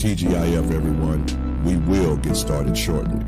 TGIF, everyone. We will get started shortly.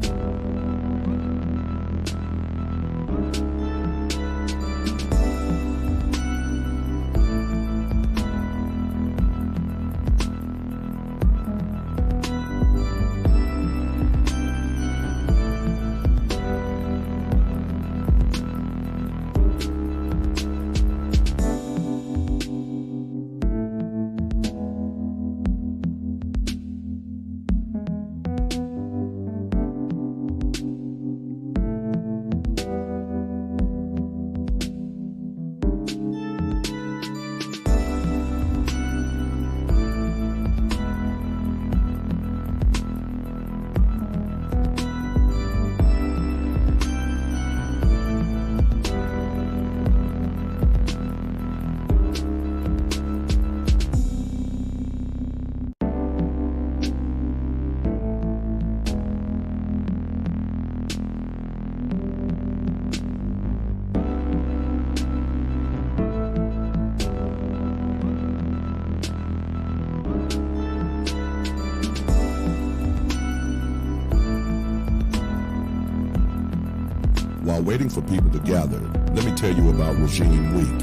While waiting for people to gather, let me tell you about Regime Week.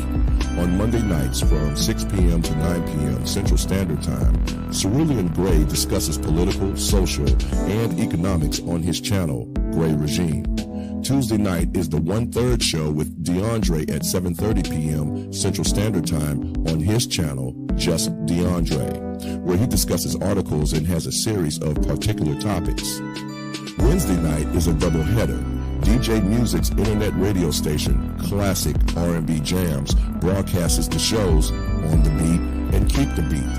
On Monday nights from 6 p.m. to 9 p.m. Central Standard Time, Cerulean Gray discusses political, social, and economics on his channel, Gray Regime. Tuesday night is the 1/3 show with DeAndre at 7:30 p.m. Central Standard Time on his channel, Just DeAndre, where he discusses articles and has a series of particular topics. Wednesday night is a doubleheader. DJ Music's internet radio station, Classic R&B Jams, broadcasts the shows On the Beat and Keep the Beat.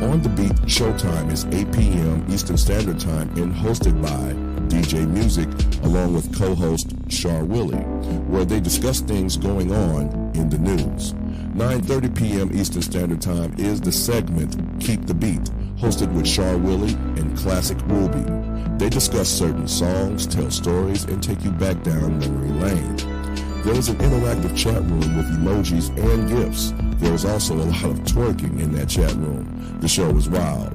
On the Beat showtime is 8 p.m. Eastern Standard Time and hosted by DJ Music along with co-host Char Willie, where they discuss things going on in the news. 9:30 p.m. Eastern Standard Time is the segment Keep the Beat, hosted with Char Willie and Classic Ruby. They discuss certain songs, tell stories, and take you back down memory lane. There is an interactive chat room with emojis and GIFs. There is also a lot of twerking in that chat room. The show is wild.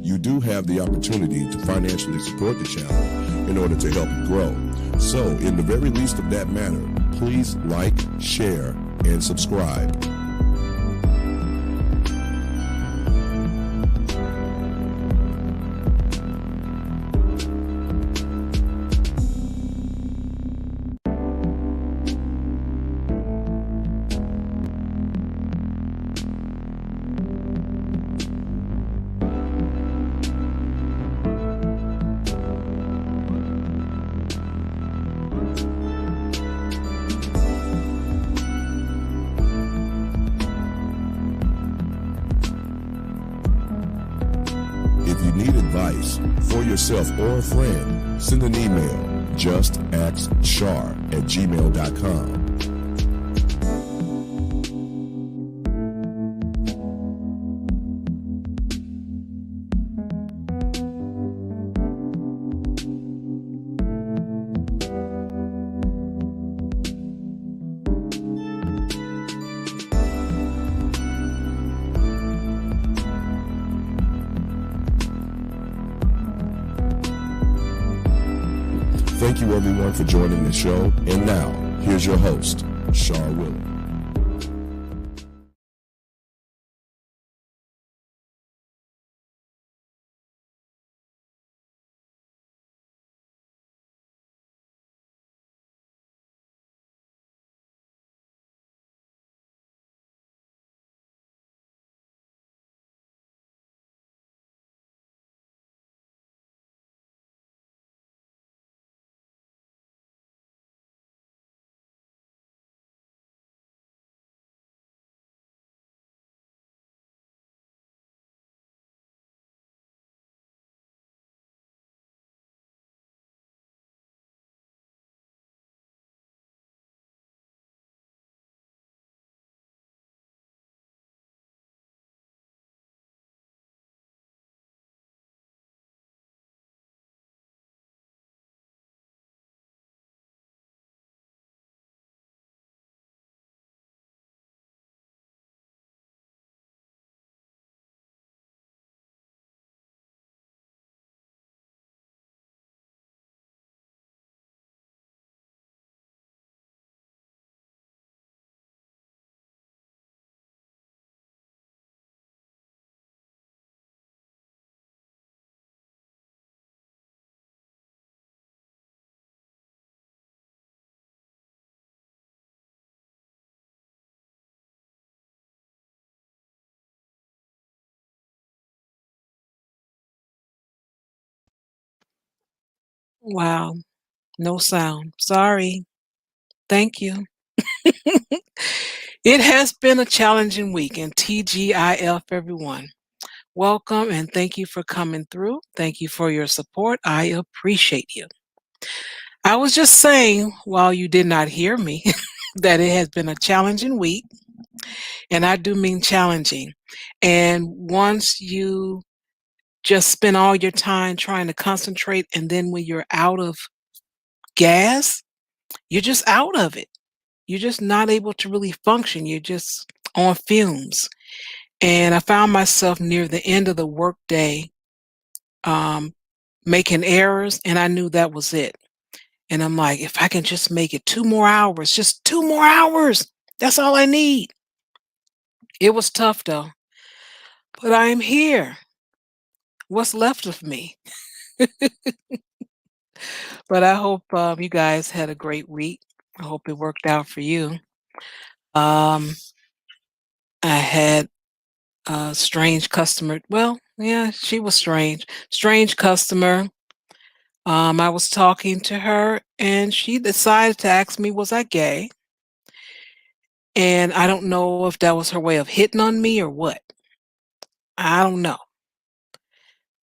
You do have the opportunity to financially support the channel in order to help it grow. So, in the very least of that matter, please like, share, and subscribe. If you need advice for yourself or a friend, send an email, JustAskChar@gmail.com. Thank you everyone for joining the show. And now, here's your host, Char Willie. Wow. No sound. Sorry. Thank you. It has been a challenging week, and TGIF, everyone. Welcome and thank you for coming through. Thank you for your support. I appreciate you. I was just saying, while you did not hear me, that it has been a challenging week, and I do mean challenging. And once you just spend all your time trying to concentrate, and then when you're out of gas, you're just out of it. You're just not able to really function. You're just on fumes. And I found myself near the end of the workday um, making errors, and I knew that was it. And I'm like, if I can just make it 2 more hours, just 2 more hours, that's all I need. It was tough though, but I am here. What's left of me? But I hope you guys had a great week. I hope it worked out for you. Um, I had a strange customer. Well, yeah, she was strange. Strange customer. I was talking to her and she decided to ask me, was I gay? And I don't know if that was her way of hitting on me or what. I don't know.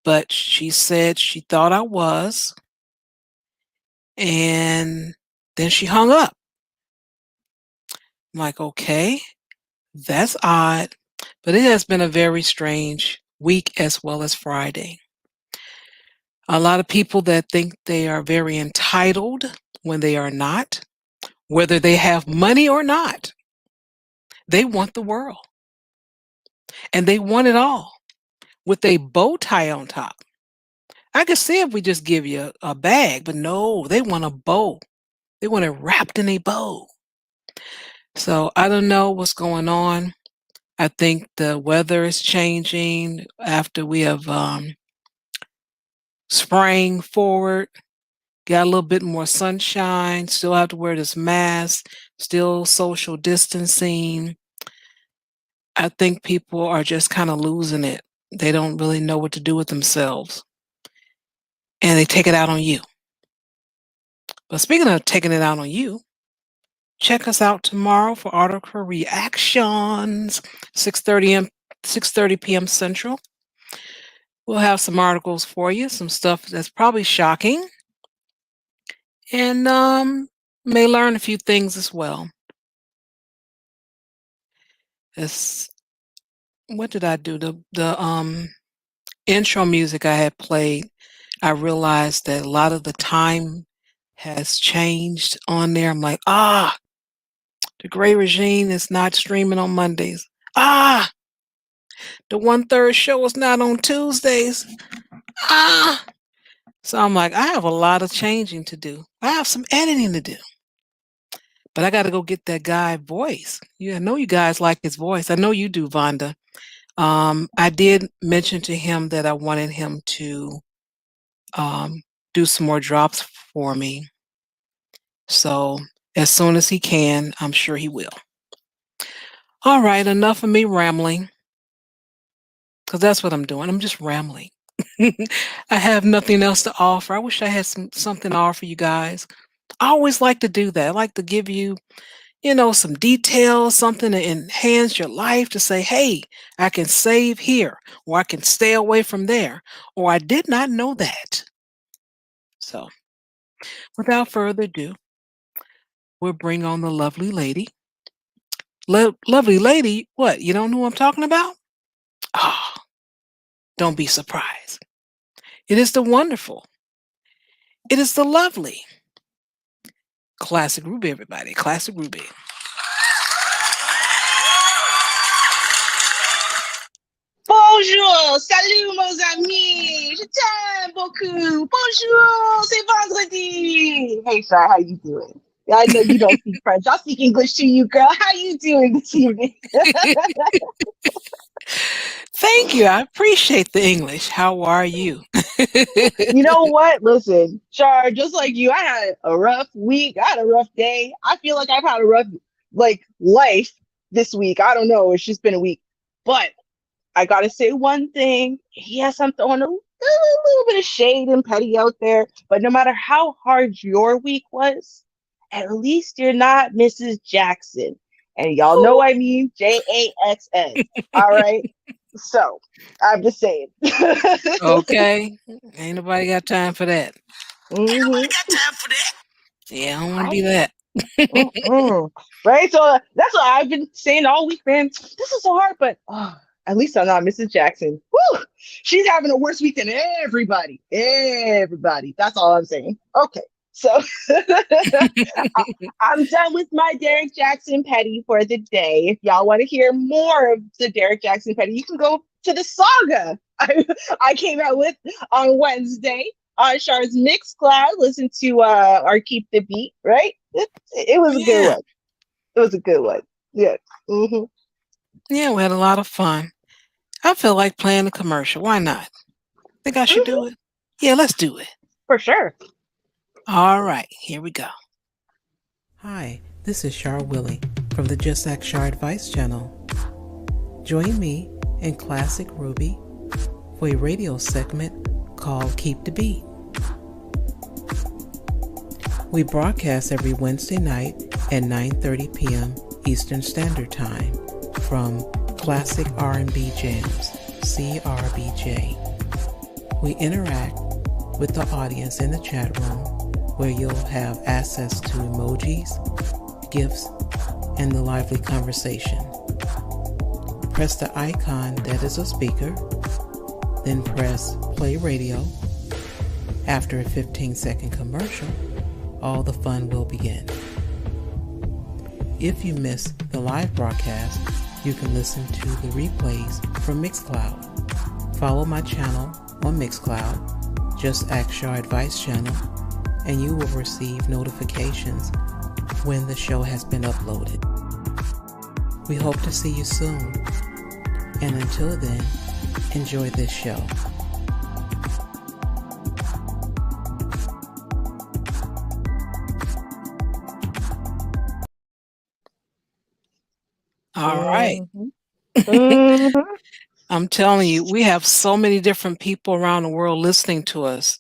But she said she thought I was. And then she hung up. I'm like, okay, that's odd. But it has been a very strange week as well as Friday. A lot of people that think they are very entitled when they are not, whether they have money or not, they want the world and they want it all with a bow tie on top. I could see if we just give you a bag, but no, they want a bow. They want it wrapped in a bow. So I don't know what's going on. I think the weather is changing after we have sprang forward, got a little bit more sunshine, still have to wear this mask, still social distancing. I think people are just kind of losing it. They don't really know what to do with themselves and they take it out on you. But speaking of taking it out on you, check us out tomorrow for article reactions, 6:30 p.m. Central. We'll have some articles for you, some stuff that's probably shocking, and may learn a few things as well. As what did I do? The intro music I had played, I realized that a lot of the time has changed on there. I'm like, the gray regime is not streaming on Mondays. Ah, the 1/3 show is not on Tuesdays. Ah. So I'm like, I have a lot of changing to do. I have some editing to do. But I got to go get that guy voice. Yeah, I know you guys like his voice. I know you do, Vonda. I did mention to him that I wanted him to um, do some more drops for me. So as soon as he can, I'm sure he will. All right, enough of me rambling, because that's what I'm doing. I'm just rambling. I have nothing else to offer. I wish I had something to offer you guys. I always like to do that. I like to give you, some details, something to enhance your life to say, hey, I can save here, or I can stay away from there, or I did not know that. So, without further ado, we'll bring on the lovely lady. Lovely lady, what? You don't know what I'm talking about? Oh, don't be surprised. It is the wonderful, it is the lovely Classic Ruby, everybody. Classic Ruby. Bonjour, salut mes amis, je t'aime beaucoup. Bonjour, c'est vendredi. Hey, Shar, how you doing? I know you don't speak French. I'll speak English to you, girl. How you doing this evening? Thank you. I appreciate the English. How are you? You know what? Listen, Shar, just like you, I had a rough week. I had a rough day. I feel like I've had a rough life this week. I don't know. It's just been a week, but I gotta say one thing. Yes, I'm throwing a little bit of shade and petty out there. But no matter how hard your week was, at least you're not Mrs. Jackson. And y'all know I mean JAXN. All right. So I'm just saying. Okay. Ain't nobody got time for that. Mhm. Yeah, I don't want to Right? be that. Right? So that's what I've been saying all week, man. This is so hard, but at least I'm not Mrs. Jackson. Woo! She's having a worse week than everybody. Everybody. That's all I'm saying. Okay. So I'm done with my Derek Jackson petty for the day. If y'all want to hear more of the Derek Jackson petty, you can go to the saga I came out with on Wednesday on Char's Mixcloud. Listen to our Keep the Beat, right? It was a good Yeah. one. It was a good one. Yeah. Hmm. Yeah, we had a lot of fun. I feel like playing a commercial. Why not? Think I should do it? Yeah, let's do it. For sure. All right, here we go. Hi, this is Char Willie from the JustAskChar Advice Channel. Join me and Classic Ruby for a radio segment called Keep the Beat. We broadcast every Wednesday night at 9:30 p.m. Eastern Standard Time from Classic R&B Jams, CRBJ. We interact with the audience in the chat room where you'll have access to emojis, gifts, and the lively conversation. Press the icon that is a speaker, then press play radio. After a 15-second commercial, all the fun will begin. If you miss the live broadcast, you can listen to the replays from Mixcloud. Follow my channel on Mixcloud, JustAskChar Advice Channel, and you will receive notifications when the show has been uploaded. We hope to see you soon, and until then, enjoy this show. All right. Mhm. I'm telling you, we have so many different people around the world listening to us.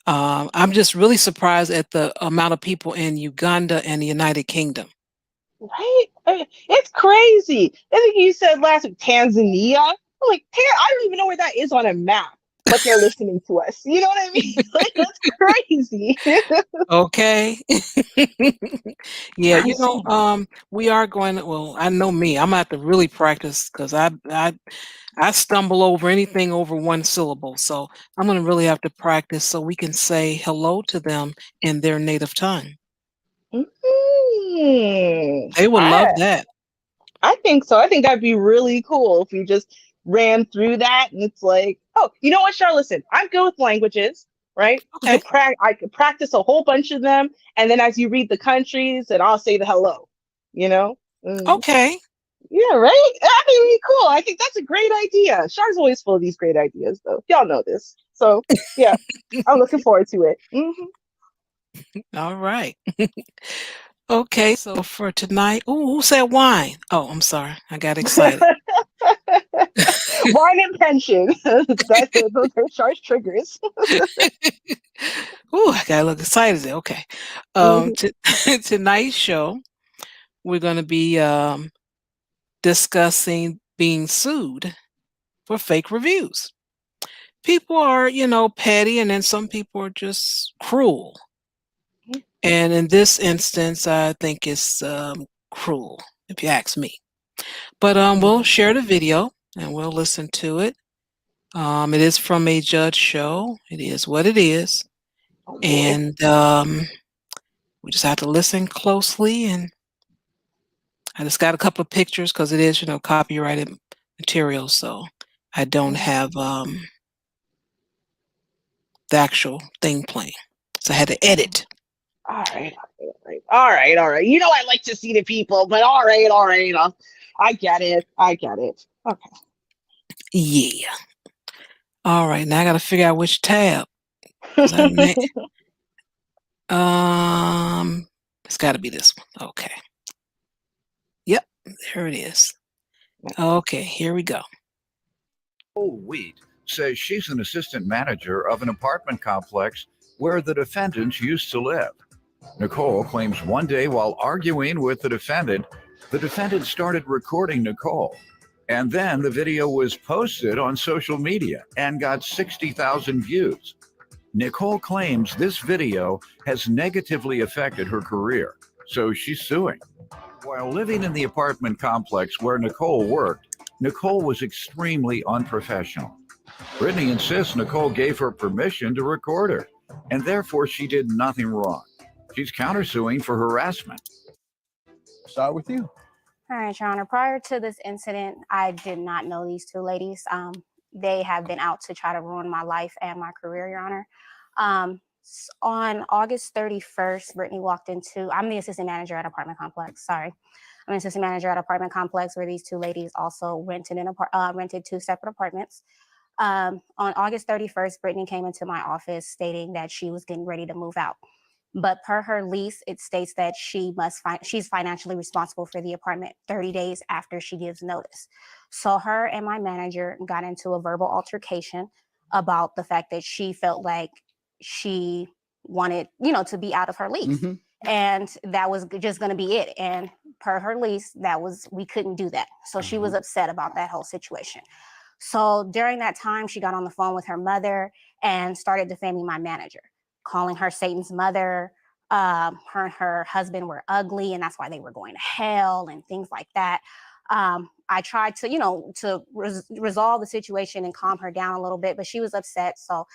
I'm just really surprised at the amount of people in Uganda and the United Kingdom. Right? It's crazy. I think you said last week Tanzania. I'm like, I don't even know where that is on a map, but they're listening to us. You know what I mean? Like, that's crazy. Okay. Yeah, Crazy. we are going to, well, I know me, I'm gonna have to really practice because I stumble over anything over one syllable. So I'm gonna really have to practice so we can say hello to them in their native tongue. They would love I that. I think so. I think that'd be really cool if you just ran through that and it's like, oh, you know what, Char? Listen, I'm good with languages, right? Okay. I could practice a whole bunch of them, and then as you read the countries, and I'll say the hello. You know? Okay. Yeah, right? That'd be really cool. I think that's a great idea. Char's always full of these great ideas, though. Y'all know this. So, yeah, I'm looking forward to it. All right. Okay, so for tonight, who said wine? Oh, I'm sorry. I got excited. Wine and pension. Those are Char's triggers. Ooh, I got a little excited there. Okay. Mhm. Tonight's show, we're going to be discussing being sued for fake reviews. People are, petty, and then some people are just cruel. And in this instance, I think it's cruel, if you ask me. But we'll share the video and we'll listen to it. It is from a judge show. It is what it is. Oh, boy. And we just have to listen closely. And I just got a couple of pictures because it is, copyrighted material. So I don't have the actual thing playing. So I had to edit. All right. You know, I like to see the people, but all right. I get it. Okay. Yeah. All right. Now I got to figure out which tab. It's got to be this one. Okay. Yep. There it is. Okay. Here we go. Oh, wait. says she's an assistant manager of an apartment complex where the defendants used to live. Nicole claims one day while arguing with the defendant started recording Nicole. And then the video was posted on social media and got 60,000 views. Nicole claims this video has negatively affected her career, so she's suing. While living in the apartment complex where Nicole worked, Nicole was extremely unprofessional. Brittany insists Nicole gave her permission to record her, and therefore she did nothing wrong. She's countersuing for harassment. Start with you. All right, Your Honor. Prior to this incident, I did not know these two ladies. They have been out to try to ruin my life and my career, Your Honor. On August 31st, Brittany walked into, I'm the assistant manager at apartment complex, sorry. I'm an assistant manager at apartment complex where these two ladies also rented two separate apartments. On August 31st, Brittany came into my office stating that she was getting ready to move out. But per her lease, it states that she's financially responsible for the apartment 30 days after she gives notice. So her and my manager got into a verbal altercation about the fact that she felt like she wanted, to be out of her lease. Mm-hmm. And that was just going to be it. And per her lease, we couldn't do that. So she was upset about that whole situation. So during that time, she got on the phone with her mother and started defaming my manager, calling her Satan's mother. Her and her husband were ugly, and that's why they were going to hell and things like that. I tried to, resolve the situation and calm her down a little bit, but she was upset. So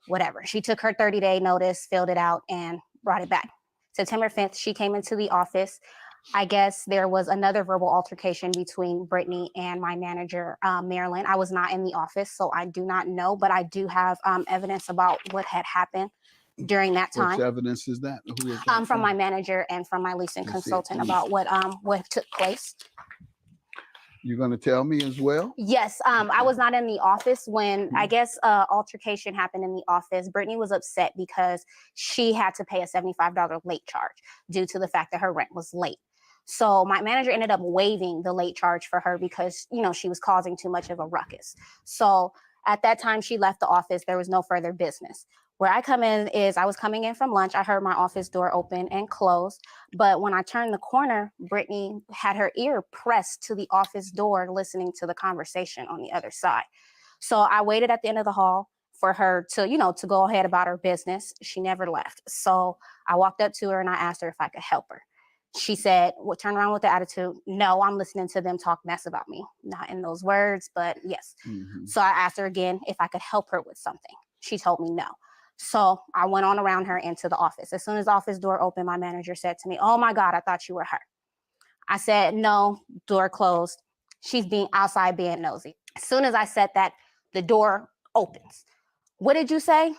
whatever. She took her 30-day notice, filled it out, and brought it back. September 5th, she came into the office. I guess there was another verbal altercation between Brittany and my manager, Marilyn. I was not in the office, so I do not know, but I do have evidence about what had happened during that time. What evidence is that? Who is that from my manager and from my leasing consultant about what took place. You're going to tell me as well? Yes. I was not in the office when, I guess, altercation happened in the office. Brittany was upset because she had to pay a $75 late charge due to the fact that her rent was late. So my manager ended up waiving the late charge for her because, she was causing too much of a ruckus. So at that time, she left the office. There was no further business. Where I come in is I was coming in from lunch. I heard my office door open and close. But when I turned the corner, Brittany had her ear pressed to the office door, listening to the conversation on the other side. So I waited at the end of the hall for her to, to go ahead about her business. She never left. So I walked up to her and I asked her if I could help her. She said, well, turn around with the attitude. No, I'm listening to them talk mess about me. Not in those words, but yes. Mm-hmm. So I asked her again if I could help her with something. She told me no. So I went on around her into the office. As soon as the office door opened, my manager said to me, oh my God, I thought you were her. I said, no, door closed. She's being outside being nosy. As soon as I said that, the door opens. What did you say?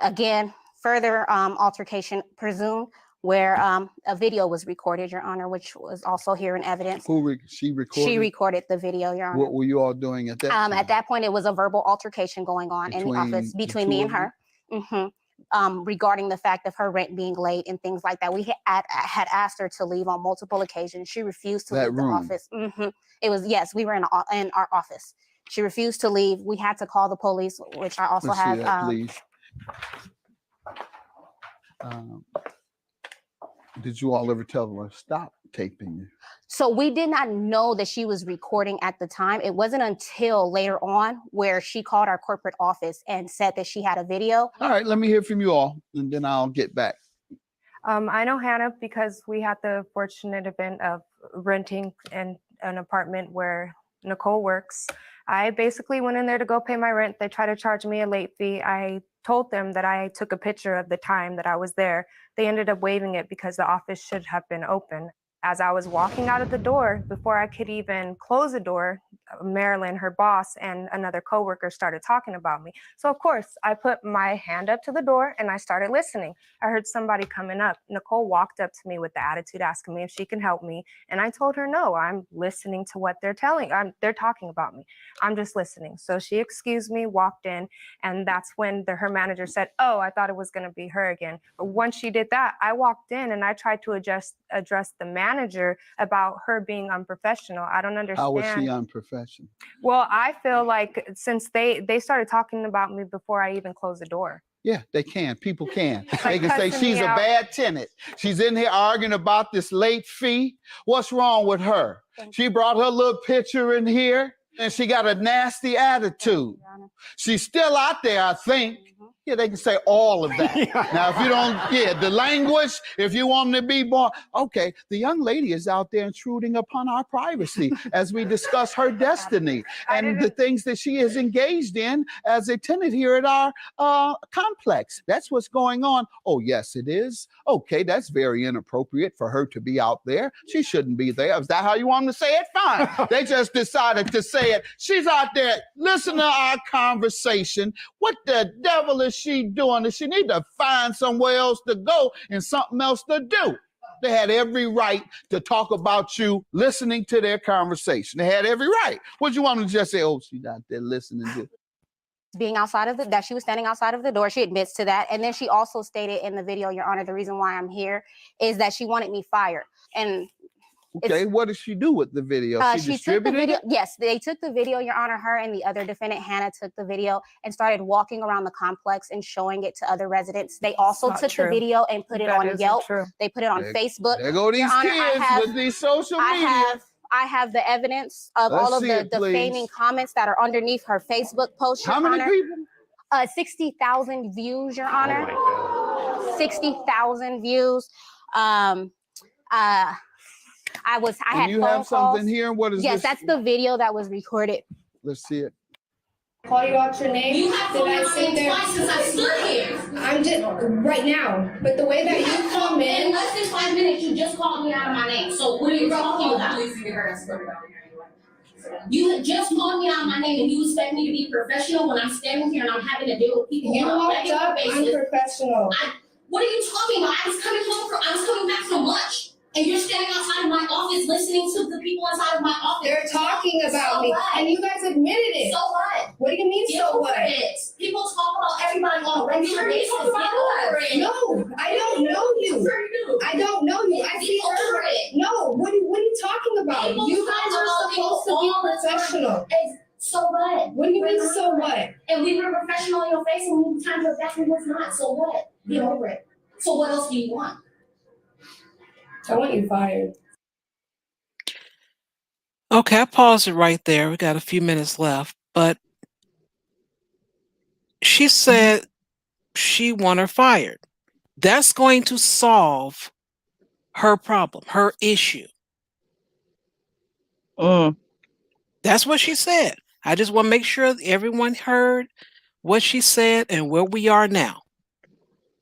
Again, further altercation presumed, where a video was recorded, Your Honor, which was also here in evidence. She recorded? She recorded the video, Your Honor. What were you all doing at that time? At that point, it was a verbal altercation going on in the office between me and her. Mm-hmm. Regarding the fact of her rent being late and things like that. We had asked her to leave on multiple occasions. She refused to leave the office. Mm-hmm. It was, yes, we were in our office. She refused to leave. We had to call the police, which I also have. Please. Did you all ever tell her to stop taping you? So we did not know that she was recording at the time. It wasn't until later on where she called our corporate office and said that she had a video. All right, let me hear from you all, and then I'll get back. I know Hannah because we had the fortunate event of renting in an apartment where Nicole works. I basically went in there to go pay my rent. They tried to charge me a late fee. I told them that I took a picture of the time that I was there. They ended up waiving it because the office should have been open. As I was walking out of the door, before I could even close the door, Marilyn, her boss, and another coworker started talking about me. So of course, I put my hand up to the door and I started listening. I heard somebody coming up. Nicole walked up to me with the attitude, asking me if she can help me. And I told her, no, I'm listening to what they're talking about me. I'm just listening. So she excused me, walked in, and that's when her manager said, oh, I thought it was going to be her again. But once she did that, I walked in and I tried to address the manager manager about her being unprofessional. I don't understand. How was she unprofessional? Well, I feel like since they started talking about me before I even closed the door. Yeah, they can. People can. Like They can say cussing she's me a out. bad tenant. She's in here arguing about this late fee. What's wrong with her? She brought her little picture in here and she got a nasty attitude. She's still out there, I think. Yeah, they can say all of that. Now, if you don't, the language, if you want them to be born, okay, the young lady is out there intruding upon our privacy as we discuss her destiny and the things that she is engaged in as a tenant here at our complex. That's what's going on. Oh, yes, it is. Okay, that's very inappropriate for her to be out there. She shouldn't be there. Is that how you want them to say it? Fine. They just decided to say it. She's out there. Listen to our conversation. What the devil is she doing? Does she need to find somewhere else to go and something else to do? They had every right to talk about you listening to their conversation. They had every right. What you want to just say, oh, she's out there listening to? Being outside of that she was standing outside of the door. She admits to that. And then she also stated in the video, Your Honor, the reason why I'm here is that she wanted me fired. And okay, what did she do with the video? She distributed took the video. it? Yes, they took the video, Your Honor. Her and the other defendant, Hannah, took the video and started walking around the complex and showing it to other residents. They also took the video and put it on Yelp. They put it on Facebook. There go these Your Honor, kids with these social media. I have the evidence of all of the defaming comments that are underneath her Facebook post, Your Honor. How many people? 60,000 views, Your Honor. 60,000 views. I had you phone have calls. something here? What is this? Yes, that's the video that was recorded. Let's see it. Call you out your name. You have told me twice since I stood here. I'm just right now. But the way that you come in less than 5 minutes, you just called me out of my name. So what are you talking about? You had just called me out of my name and you expect me to be professional when I'm standing here and I'm having to deal with people you on a walked regular up basis. unprofessional. What are you talking about? I was coming back from lunch. And you're standing outside of my office listening to the people inside of my office. They're talking about me. And you guys admitted it. So what? What do you mean, so what? People talk about everybody on a regular basis. No, I don't know you. I don't know you. I see her. No, what are you talking about? You guys are supposed to be professional. So what? What do you mean, so what? And we were professional in your face and we turned your back and was not. So what? Get over it. So what else do you want? I want you fired. Okay, I paused it right there. We got a few minutes left, but she said she want her fired. That's going to solve her problem, her issue. That's what she said. I just want to make sure everyone heard what she said and where we are now.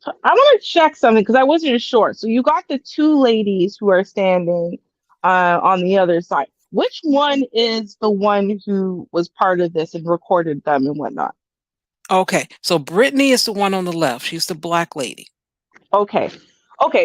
I want to check something because I wasn't sure. So you got the two ladies who are standing on the other side. Which one is the one who was part of this and recorded them and whatnot? Okay, so Brittany is the one on the left. She's the black lady. Okay.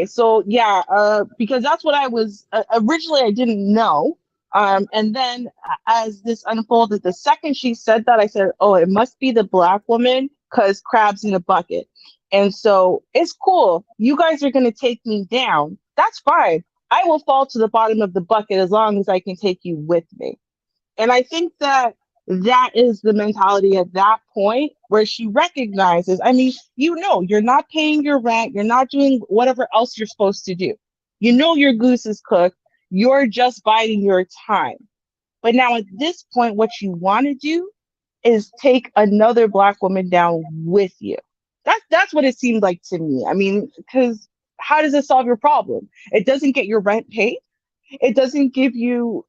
So yeah, because that's what I was originally. I didn't know. And then as this unfolded, the second she said that, I said, "Oh, it must be the black woman because crabs in a bucket." And so it's cool. You guys are going to take me down. That's fine. I will fall to the bottom of the bucket as long as I can take you with me. And I think that is the mentality at that point where she recognizes, I mean, you're not paying your rent. You're not doing whatever else you're supposed to do. Your goose is cooked. You're just biding your time. But now at this point, what you want to do is take another black woman down with you. That's what it seemed like to me. I mean, because how does it solve your problem? It doesn't get your rent paid. It doesn't give you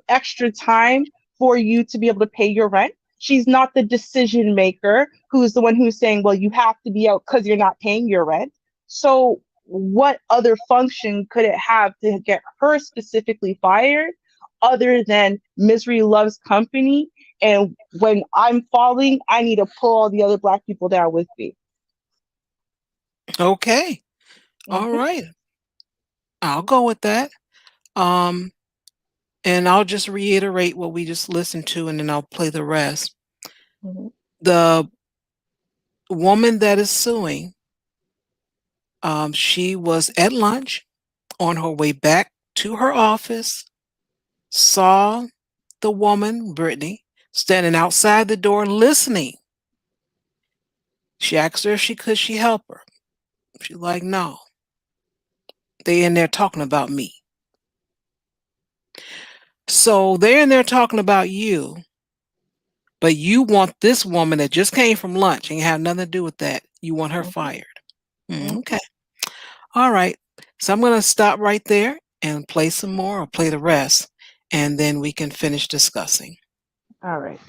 extra time for you to be able to pay your rent. She's not the decision maker who's the one who's saying, well, you have to be out because you're not paying your rent. So what other function could it have to get her specifically fired other than misery loves company? And when I'm falling, I need to pull all the other black people down with me. Okay. All right. I'll go with that. And I'll just reiterate what we just listened to, and then I'll play the rest. The woman that is suing, she was at lunch on her way back to her office, saw the woman, Brittany, standing outside the door listening. She asked her if could she help her. She's like, no. They in there talking about me. So they're in there talking about you, but you want this woman that just came from lunch and have nothing to do with that. You want her fired. Okay. All right. So I'm going to stop right there and play some more or play the rest, and then we can finish discussing. All right.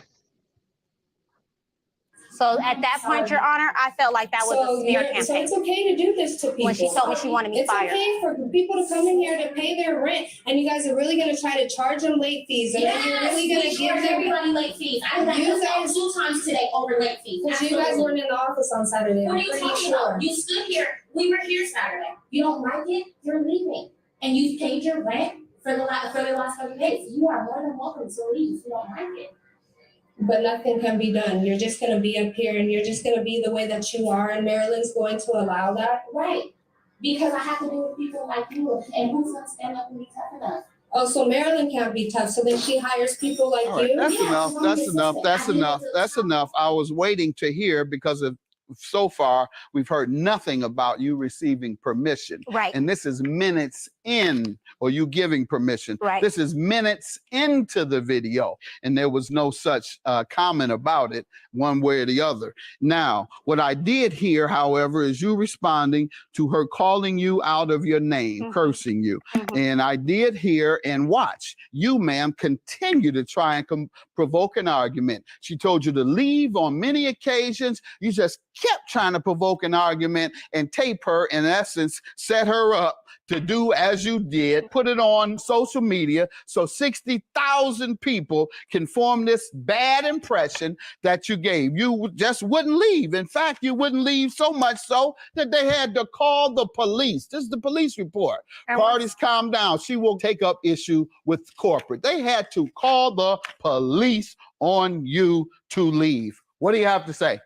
So at that point, Your Honor, I felt like that was a smear campaign. So it's okay to do this to people. When she told me she wanted me fired. It's okay for people to come in here to pay their rent, and you guys are really going to try to charge them late fees, and then you're really going to give everybody late fees. I got you guys 2 times today over late fees. Because you guys weren't in the office on Saturday. What are you talking about? You stood here. We were here Saturday. You don't like it? You're leaving, and you paid your rent for the last 30 days. You are more than welcome to leave if you don't like it. But nothing can be done. You're just going to be up here and you're just going to be the way that you are, and Maryland's going to allow that. Right. Because I have to deal with people like you, and who's going to stand up and be tough enough? Oh, so Maryland can't be tough. So then she hires people like you? That's enough. That's enough. That's enough. That's enough. I was waiting to hear because of so far we've heard nothing about you receiving permission. Right. And this is minutes in, or you giving permission. Right. This is minutes into the video, and there was no such comment about it one way or the other. Now, what I did hear, however, is you responding to her calling you out of your name, cursing you. And I did hear and watch you, ma'am, continue to try and provoke an argument. She told you to leave on many occasions. You just kept trying to provoke an argument and tape her, in essence, set her up to do as you did, put it on social media so 60,000 people can form this bad impression that you gave. You just wouldn't leave. In fact, you wouldn't leave so much so that they had to call the police. This is the police report. Parties calm down. She will take up issue with corporate. They had to call the police on you to leave. What do you have to say?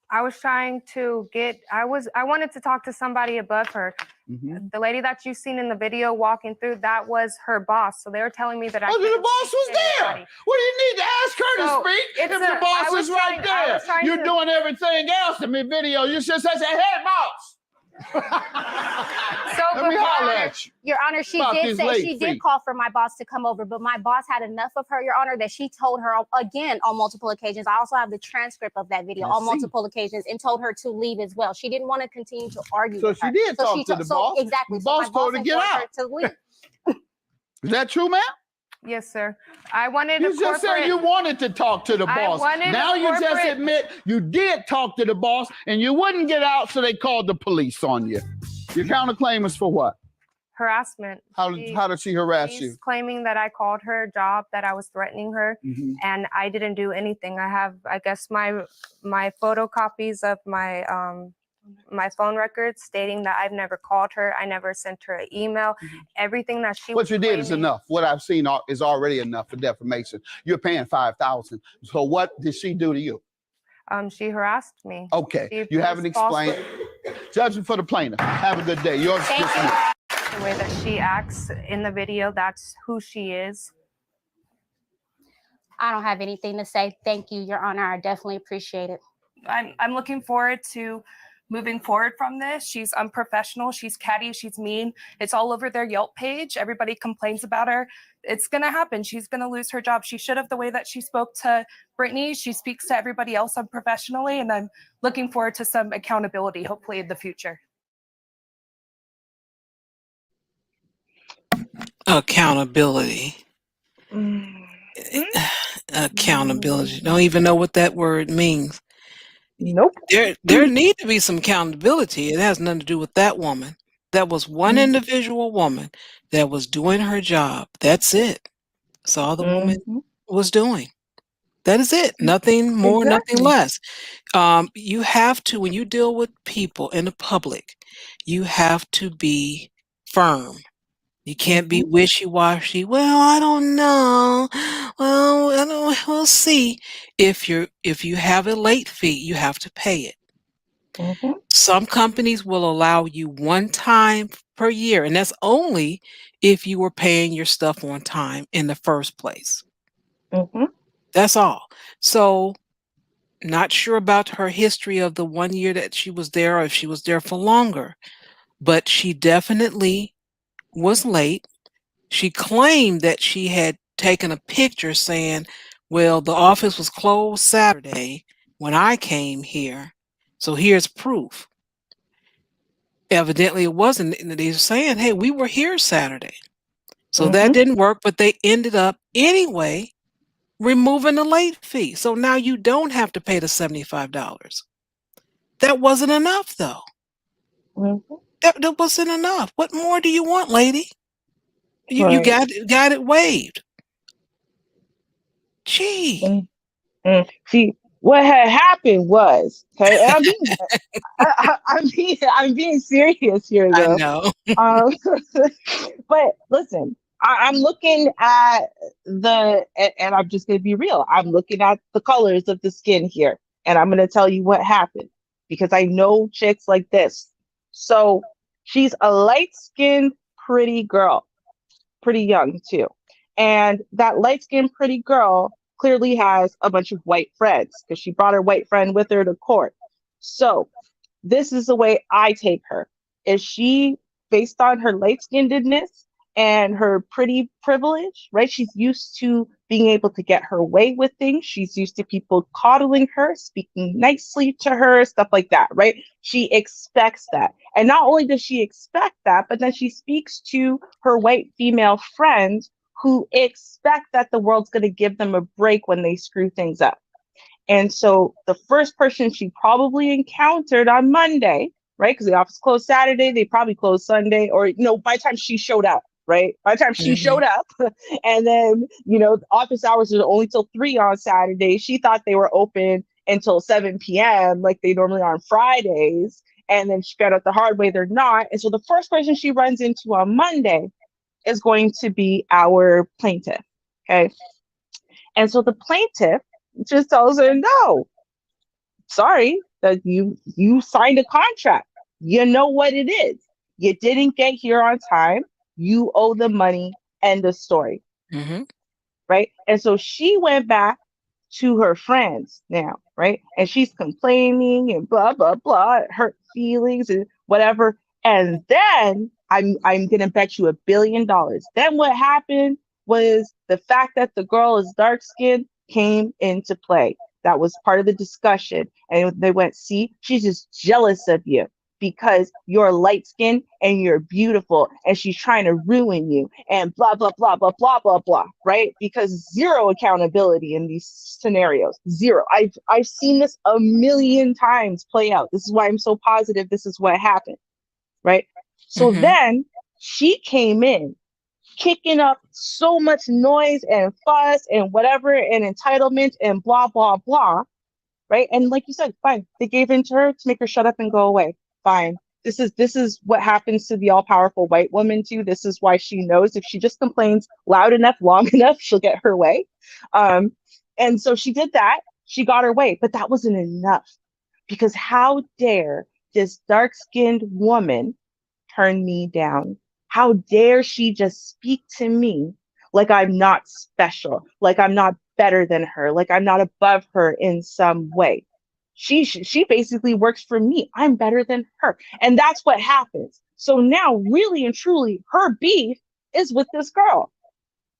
I was trying to I wanted to talk to somebody above her. The lady that you've seen in the video walking through, that was her boss. So they were telling me that the boss was there. What do you need to ask her to speak if the boss is right there? You're doing everything else in the video. You should say, hey, boss. Let me holler at you. Your Honor, she did say she did call for my boss to come over, but my boss had enough of her, Your Honor, that she told her again on multiple occasions. I also have the transcript of that video on multiple occasions, and told her to leave as well. She didn't want to continue to argue with her. So she did talk to the boss. Exactly. The boss told her to get out. To leave. Is that true, ma'am? Yes, sir. I wanted You just said you wanted to talk to the boss. Now you just admit you did talk to the boss and you wouldn't get out, so they called the police on you. Your counterclaim is for what? Harassment. How did she harass you? She's claiming that I called her job, that I was threatening her, and I didn't do anything. I have, I guess, my photocopies of my phone records stating that I've never called her. I never sent her an email. Everything that she What you did is enough. What I've seen is already enough for defamation. You're paying $5,000. So what did she do to you? She harassed me. Okay. You haven't explained. Judgment for the plaintiff. Have a good day. You're dismissed. The way that she acts in the video, that's who she is. I don't have anything to say. Thank you, Your Honor. I definitely appreciate it. I'm looking forward to moving forward from this. She's unprofessional. She's catty. She's mean. It's all over their Yelp page. Everybody complains about her. It's going to happen. She's going to lose her job. She should have, the way that she spoke to Brittany. She speaks to everybody else unprofessionally, and I'm looking forward to some accountability, hopefully in the future. Accountability. Accountability. Don't even know what that word means. Nope. There need to be some accountability. It has nothing to do with that woman. That was one individual woman that was doing her job. That's it. That's all the woman was doing. That is it. Nothing more, nothing less. You have to, when you deal with people in the public, you have to be firm. You can't be wishy-washy. Well, I don't know. Well, we'll see. If you have a late fee, you have to pay it. Some companies will allow you one time per year. And that's only if you were paying your stuff on time in the first place. Mm-hmm. That's all. So, not sure about her history of the 1 year that she was there or if she was there for longer, but she definitely was late. She claimed that she had taken a picture saying, well, the office was closed Saturday when I came here, so here's proof. Evidently, it wasn't. They were saying, hey, we were here Saturday. So that Mm-hmm. didn't work, but they ended up anyway removing the late fee. So now you don't have to pay the $75. That wasn't enough, though. Mm-hmm. That wasn't enough. What more do you want, lady? You Right. got it waived. Gee. Mm-hmm. See, what had happened was, okay, and I'm being serious here, I though. know. Um, but listen, I'm looking at and I'm just going to be real. I'm looking at the colors of the skin here, and I'm going to tell you what happened because I know chicks like this. So she's a light-skinned, pretty girl, pretty young too. And that light-skinned, pretty girl clearly has a bunch of white friends because she brought her white friend with her to court. So this is the way I take her. Is she, based on her light-skinnedness and her pretty privilege, right? She's used to being able to get her way with things. She's used to people coddling her, speaking nicely to her, stuff like that, right? She expects that. And not only does she expect that, but then she speaks to her white female friends who expect that the world's going to give them a break when they screw things up. And so the first person she probably encountered on Monday, right? Because the office closed Saturday, they probably closed Sunday, or by the time she showed up, right? By the time she showed up, and then office hours are only till 3 on Saturday. She thought they were open until 7 p.m. like they normally are on Fridays. And then she found out the hard way they're not. And so the first person she runs into on Monday is going to be our plaintiff. Okay. And so the plaintiff just tells her, no, sorry, that you signed a contract. You know what it is. You didn't get here on time. You owe the money. End of story. Mm-hmm. Right. And so she went back to her friends now, right? And she's complaining and blah, blah, blah, hurt feelings and whatever. And then I'm gonna bet you $1 billion. Then what happened was the fact that the girl is dark skinned came into play. That was part of the discussion. And they went, see, she's just jealous of you because you're light skinned and you're beautiful and she's trying to ruin you and blah, blah, blah, blah, blah, blah, blah, right? Because zero accountability in these scenarios. Zero. I've seen this a million times play out. This is why I'm so positive this is what happened, right? So then she came in kicking up so much noise and fuss and whatever and entitlement and blah, blah, blah, right? And like you said, fine. They gave in to her to make her shut up and go away. Fine. This is what happens to the all-powerful white woman too. This is why she knows if she just complains loud enough, long enough, she'll get her way. And so she did that. She got her way, but that wasn't enough because how dare this dark-skinned woman turn me down? How dare she just speak to me like I'm not special, like I'm not better than her, like I'm not above her in some way. She basically works for me. I'm better than her. And that's what happens. So now really and truly her beef is with this girl.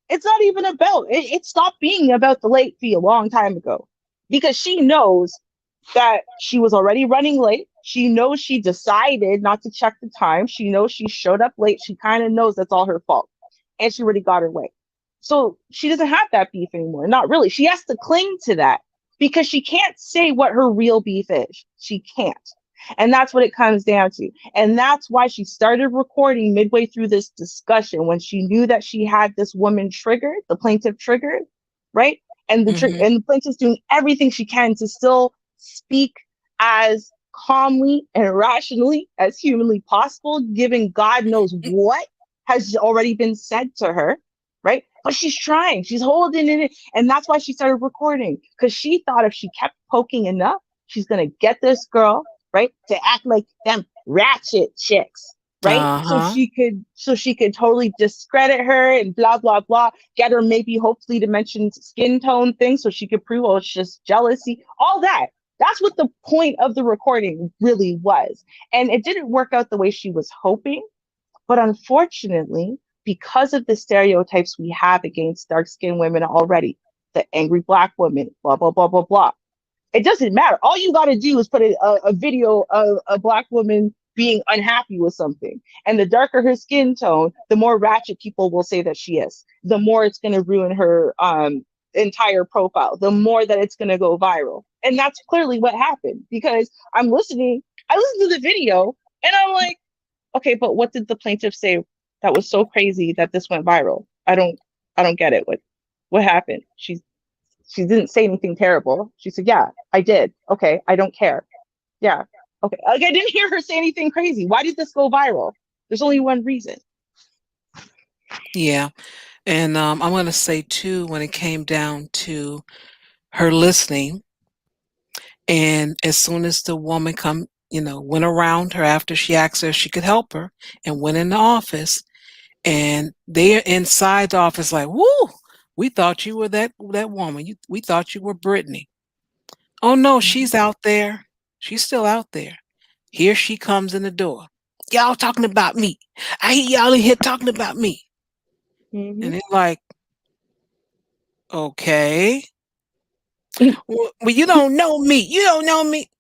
It's not even about it stopped being about the late fee a long time ago because she knows that she was already running late. She knows she decided not to check the time. She knows she showed up late. She kind of knows that's all her fault. And she already got her way. So she doesn't have that beef anymore. Not really. She has to cling to that because she can't say what her real beef is. She can't. And that's what it comes down to. And that's why she started recording midway through this discussion when she knew that she had this woman triggered, the plaintiff triggered, right? And and the plaintiff's doing everything she can to still speak as calmly and rationally as humanly possible, given God knows what has already been said to her, right? But she's trying, she's holding it. And that's why she started recording, because she thought if she kept poking enough, she's going to get this girl, right, to act like them ratchet chicks, right? Uh-huh. So she could totally discredit her and blah blah blah, get her maybe hopefully to mention skin tone things so she could prove, oh, it's just jealousy, all that. That's what the point of the recording really was. And it didn't work out the way she was hoping, but unfortunately, because of the stereotypes we have against dark skinned women already, the angry black woman, blah blah blah blah blah, it doesn't matter. All you got to do is put a video of a black woman being unhappy with something. And the darker her skin tone, the more ratchet people will say that she is. The more it's going to ruin her entire profile, the more that it's going to go viral. And that's clearly what happened, because I listened to the video and I'm like, okay, but what did the plaintiff say that was so crazy that this went viral? I don't get it. What happened? She didn't say anything terrible. She said, yeah, I did. Okay, I don't care. Yeah. Okay. Like, I didn't hear her say anything crazy. Why did this go viral? There's only one reason. Yeah. And I'm going to say, too, when it came down to her listening, and as soon as the woman went around her after she asked her if she could help her and went in the office, and they're inside the office like, woo, we thought you were that woman. We thought you were Brittany. Oh, no, she's out there. She's still out there. Here she comes in the door. Y'all talking about me. I hear y'all in here talking about me. Mm-hmm. And it's like, okay. Well, you don't know me. You don't know me.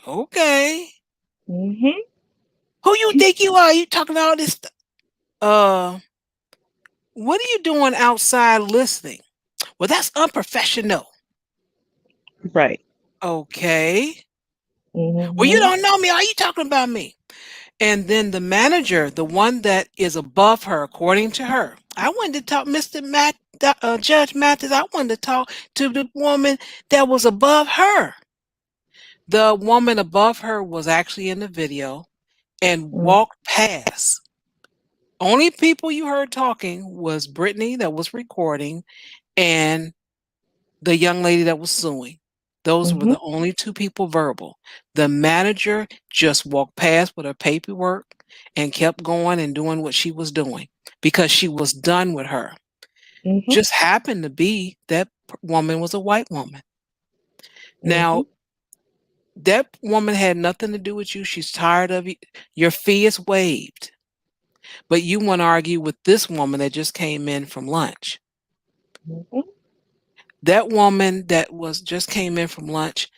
Okay. Mm-hmm. Who you think you are? You talking all this stuff? What are you doing outside listening? Well, that's unprofessional. Right. Okay. Well, you Mm-hmm. don't know me. Are you talking about me? And then the manager, the one that is above her, according to her, I wanted to talk, Judge Mathis, I wanted to talk to the woman that was above her. The woman above her was actually in the video and walked past. Only people you heard talking was Brittany that was recording and the young lady that was suing. Those were the only two people verbal. The manager just walked past with her paperwork and kept going and doing what she was doing because she was done with her. Just happened to be that woman was a white woman. Now, that woman had nothing to do with you. She's tired of you. Your fee is waived. But you want to argue with this woman that just came in from lunch. That woman that just came in from lunch,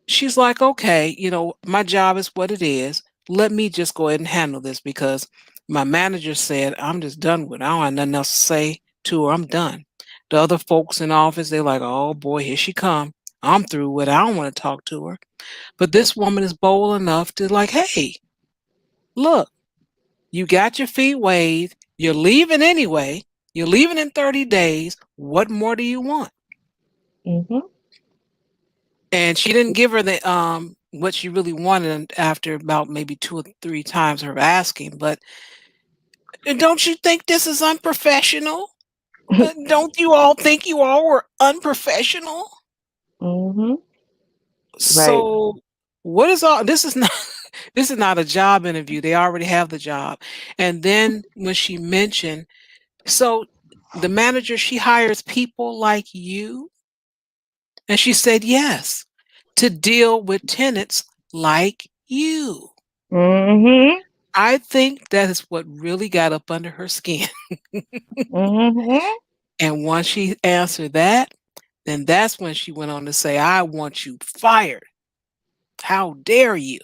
she's like, okay, my job is what it is. Let me just go ahead and handle this because my manager said I'm just done with it. I don't have nothing else to say to her. I'm done. The other folks in the office, they're like, oh boy, here she come. I'm through with it. I don't want to talk to her. But this woman is bold enough to like, hey, look, you got your fee waived. You're leaving anyway. You're leaving in 30 days. What more do you want? And she didn't give her the what she really wanted after about maybe 2 or 3 times her asking. But don't you think this is unprofessional? Don't you all think you all were unprofessional? So what is all this is not this is not a job interview. They already have the job. And then when she mentioned, so the manager, she hires people like you? And she said, yes, to deal with tenants like you. I think that is what really got up under her skin. And once she answered that, then that's when she went on to say, I want you fired. How dare you?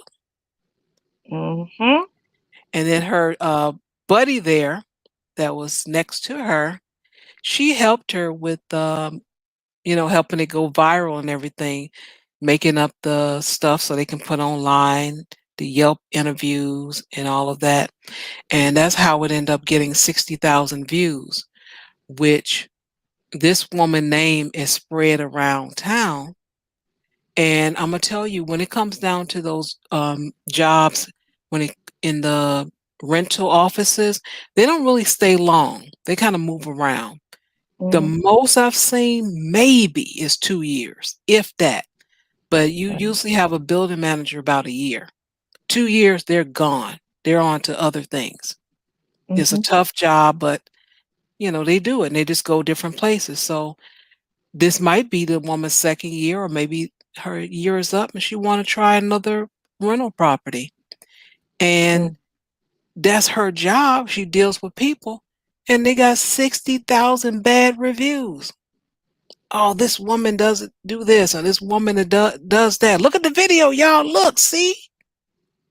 And then her buddy there that was next to her, she helped her with, helping it go viral and everything, making up the stuff so they can put online, the Yelp interviews and all of that. And that's how it ended up getting 60,000 views, which this woman's name is spread around town. And I'm going to tell you, when it comes down to those jobs, in the rental offices, they don't really stay long. They kind of move around. The most I've seen maybe is 2 years, if that. But you usually have a building manager about a year. 2 years, they're gone. they're on to other things. It's a tough job, but they do it and they just go different places. So this might be the woman's second year, or maybe her year is up and she want to try another rental property. And that's her job. She deals with people, and they got 60,000 bad reviews. Oh, this woman doesn't do this, or this woman does that. Look at the video, y'all. Look, see?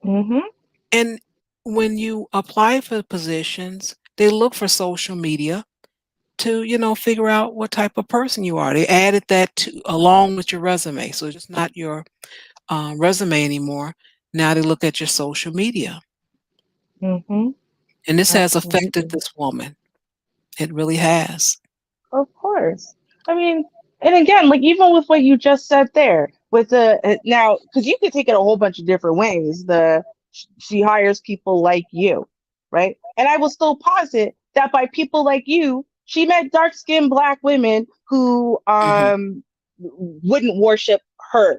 And when you apply for positions, they look for social media to, figure out what type of person you are. They added that along with your resume. So it's just not your resume anymore. Now they look at your social media. And this has affected this woman. It really has. Of course. I mean, and again, like even with what you just said there, with now, because you could take it a whole bunch of different ways. She hires people like you, right? And I will still posit that by people like you, she met dark-skinned Black women who wouldn't worship her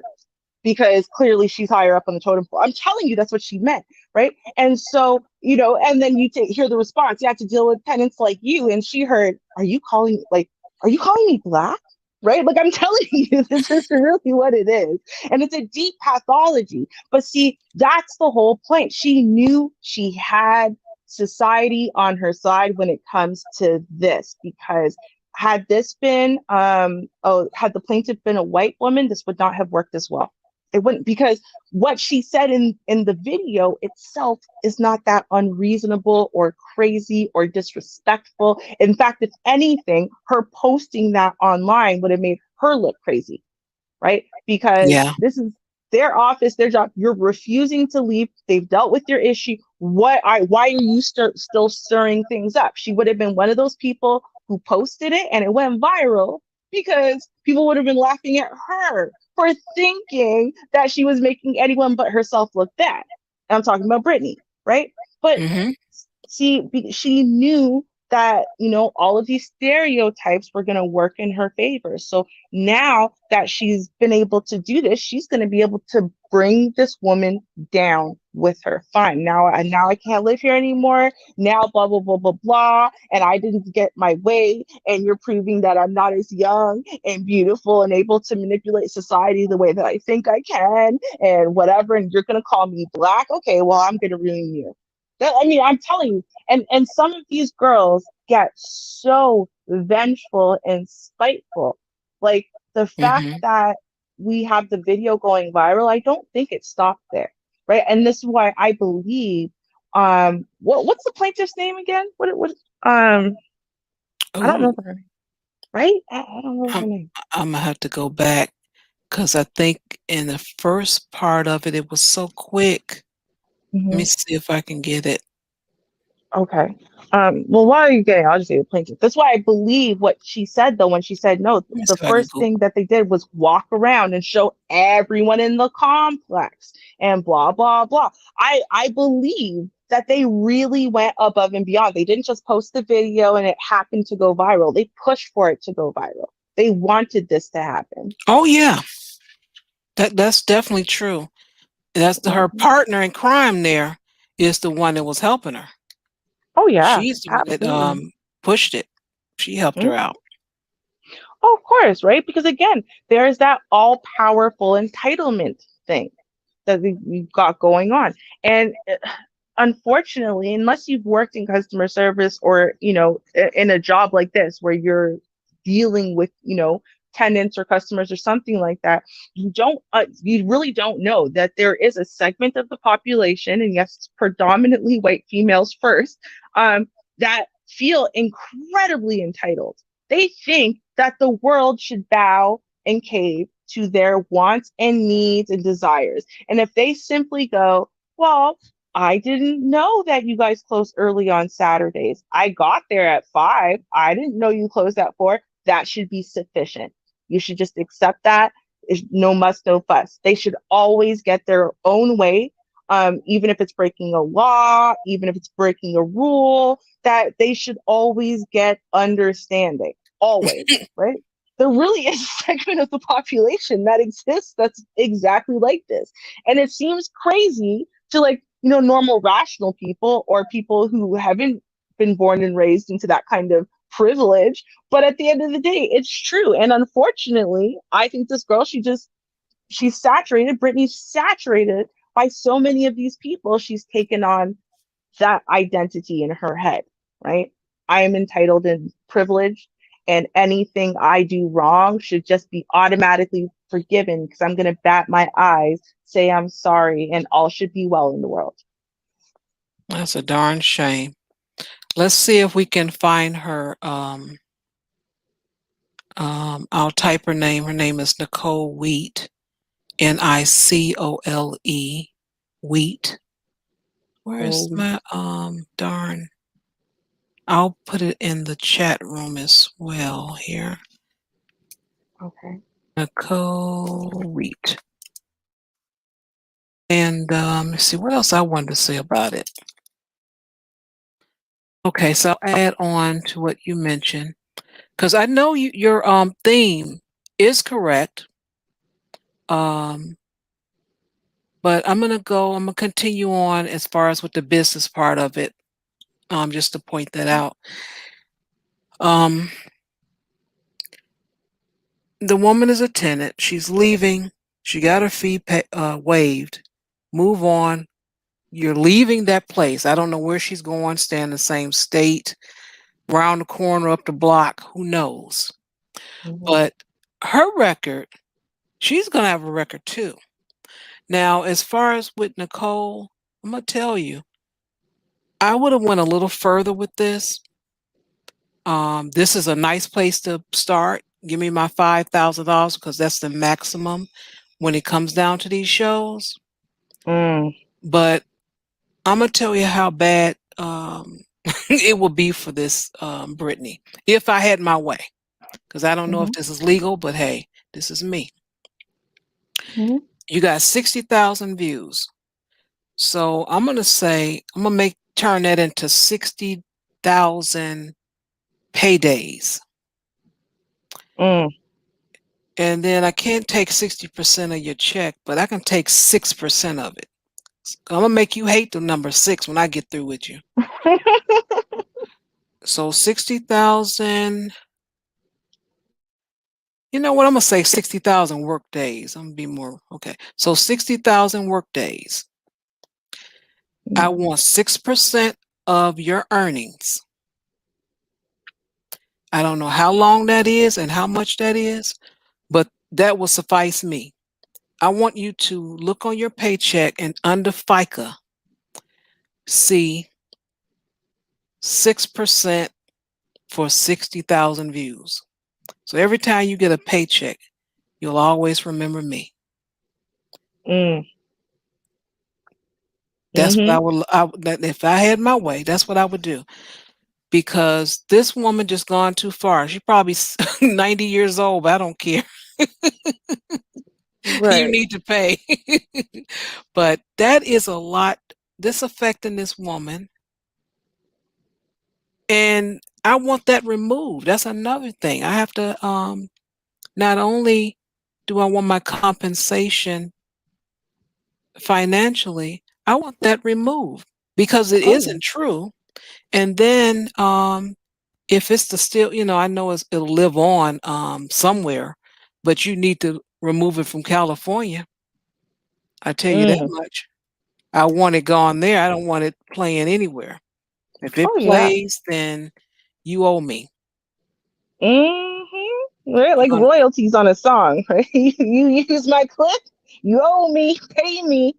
because clearly she's higher up on the totem pole. I'm telling you, that's what she meant, right? And so, and then you hear the response. You have to deal with tenants like you, and she heard, are you calling me Black? Right? Like, I'm telling you, this is really what it is. And it's a deep pathology. But see, that's the whole point. She knew she had society on her side when it comes to this, because had this been, had the plaintiff been a white woman, this would not have worked as well. It wouldn't, because what she said in the video itself is not that unreasonable or crazy or disrespectful. In fact, if anything, her posting that online would have made her look crazy, right? Because this is their office, their job. You're refusing to leave. They've dealt with your issue. Why are you still stirring things up? She would have been one of those people who posted it and it went viral because people would have been laughing at her for thinking that she was making anyone but herself look bad. And I'm talking about Brittany, right? But see, she knew that, all of these stereotypes were going to work in her favor. So now that she's been able to do this, she's going to be able to bring this woman down with her. Fine. Now I can't live here anymore. Now, blah, blah, blah, blah, blah. And I didn't get my way. And you're proving that I'm not as young and beautiful and able to manipulate society the way that I think I can and whatever. And you're going to call me Black. Okay, well, I'm going to ruin you. I'm telling you, and some of these girls get so vengeful and spiteful. Like the fact that we have the video going viral, I don't think it stopped there, right? And this is why I believe, what's the plaintiff's name again? I don't know her name, right? I don't know her name. I'm gonna have to go back because I think in the first part of it, it was so quick. Let me see if I can get it. Okay. Well, while you're getting, I'll just say the plaintiff. That's why I believe what she said, though, when she said no. The first thing that they did was walk around and show everyone in the complex and blah, blah, blah. I believe that they really went above and beyond. They didn't just post the video and it happened to go viral. They pushed for it to go viral. They wanted this to happen. Oh, yeah. That's definitely true. That's her partner in crime there is the one that was helping her. Oh, yeah. She's the one that pushed it. She helped her out. Oh, of course, right? Because again, there's that all-powerful entitlement thing that we've got going on. And unfortunately, unless you've worked in customer service or, in a job like this where you're dealing with, tenants or customers or something like that, you really don't know that there is a segment of the population, and yes, predominantly white females first, that feel incredibly entitled. They think that the world should bow and cave to their wants and needs and desires. And if they simply go, well, I didn't know that you guys close early on Saturdays. I got there at 5. I didn't know you closed at 4. That should be sufficient. You should just accept that. It's no muss, no fuss. They should always get their own way, even if it's breaking a law, even if it's breaking a rule, that they should always get understanding. Always, right? There really is a segment of the population that exists that's exactly like this. And it seems crazy to normal, rational people, or people who haven't been born and raised into that kind of privilege. But at the end of the day, it's true. And unfortunately, I think this girl, she's saturated. Brittany's saturated by so many of these people. She's taken on that identity in her head, right? I am entitled and privileged, and anything I do wrong should just be automatically forgiven because I'm going to bat my eyes, say I'm sorry, and all should be well in the world. That's a darn shame. Let's see if we can find her. I'll type her name. Her name is Nicole Wheat, Nicole, Wheat. Where is my darn? I'll put it in the chat room as well here. Okay. Nicole Wheat. And let's see what else I wanted to say about it. Okay, so I'll add on to what you mentioned, because I know your theme is correct. But I'm gonna continue on as far as with the business part of it, just to point that out. The woman is a tenant. She's leaving. She got her fee waived. Move on. You're leaving that place. I don't know where she's going, stay in the same state, round the corner, up the block, who knows? But her record, she's going to have a record too. Now, as far as with Nicole, I'm going to tell you, I would have went a little further with this. This is a nice place to start. Give me my $5,000 because that's the maximum when it comes down to these shows. But I'm gonna tell you how bad it will be for this Brittany if I had my way, because I don't know if this is legal, but hey, this is me. You got 60,000 views, so I'm gonna turn that into 60,000 paydays. And then I can't take 60% of your check, but I can take 6% of it. I'm gonna make you hate the number 6 when I get through with you. So 60,000. You know what? I'm gonna say 60,000 work days. I'm gonna be more okay. So 60,000 work days. I want 6% of your earnings. I don't know how long that is and how much that is, but that will suffice me. I want you to look on your paycheck and under FICA, see 6% for 60,000 views. So every time you get a paycheck, you'll always remember me. That's what if I had my way, that's what I would do. Because this woman just gone too far. She's probably 90 years old, but I don't care. You need to pay. But that is a lot. This affecting this woman. And I want that removed. That's another thing. I have to not only do I want my compensation financially, I want that removed because it isn't true. And then if it's the still, I know it'll live on somewhere, but you need to remove it from California. I tell you that much. I want it gone there. I don't want it playing anywhere. If it plays, then you owe me. Right, like royalties on a song, right? You use my clip, you owe me, pay me.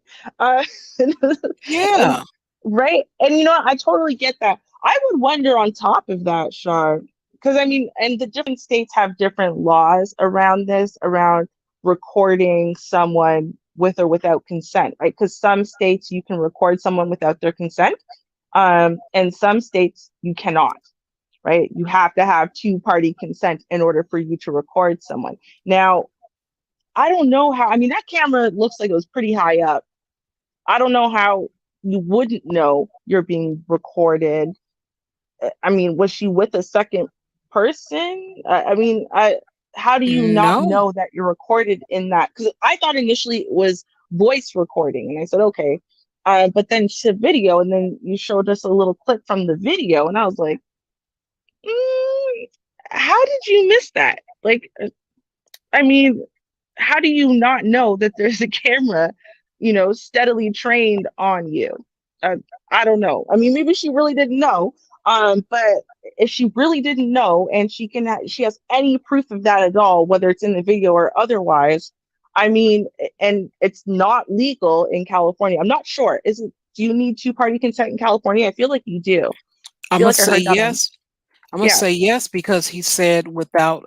Yeah. Right. And I totally get that. I would wonder on top of that, Char, because and the different states have different laws around this, around recording someone with or without consent, right? Because some states you can record someone without their consent, and some states you cannot. Right? You have to have two-party consent in order for you to record someone. Now, I don't know how, that camera looks like it was pretty high up. I don't know how you wouldn't know you're being recorded. Was she with a second person? How do you not know that you're recorded in that? Because I thought initially it was voice recording. And I said, okay, But then she said video, and then you showed us a little clip from the video, and I was like, how did you miss that? Like, I mean, how do you not know that there's a camera, steadily trained on you? Uh, I don't know. I mean, maybe she really didn't know. But if she really didn't know, and she has any proof of that at all, whether it's in the video or otherwise, I mean, and it's not legal in California. I'm not sure. Do you need two-party consent in California? I feel like you do. I I'm feel gonna like I say heard that on. yes. I'm gonna Yeah. say yes because he said without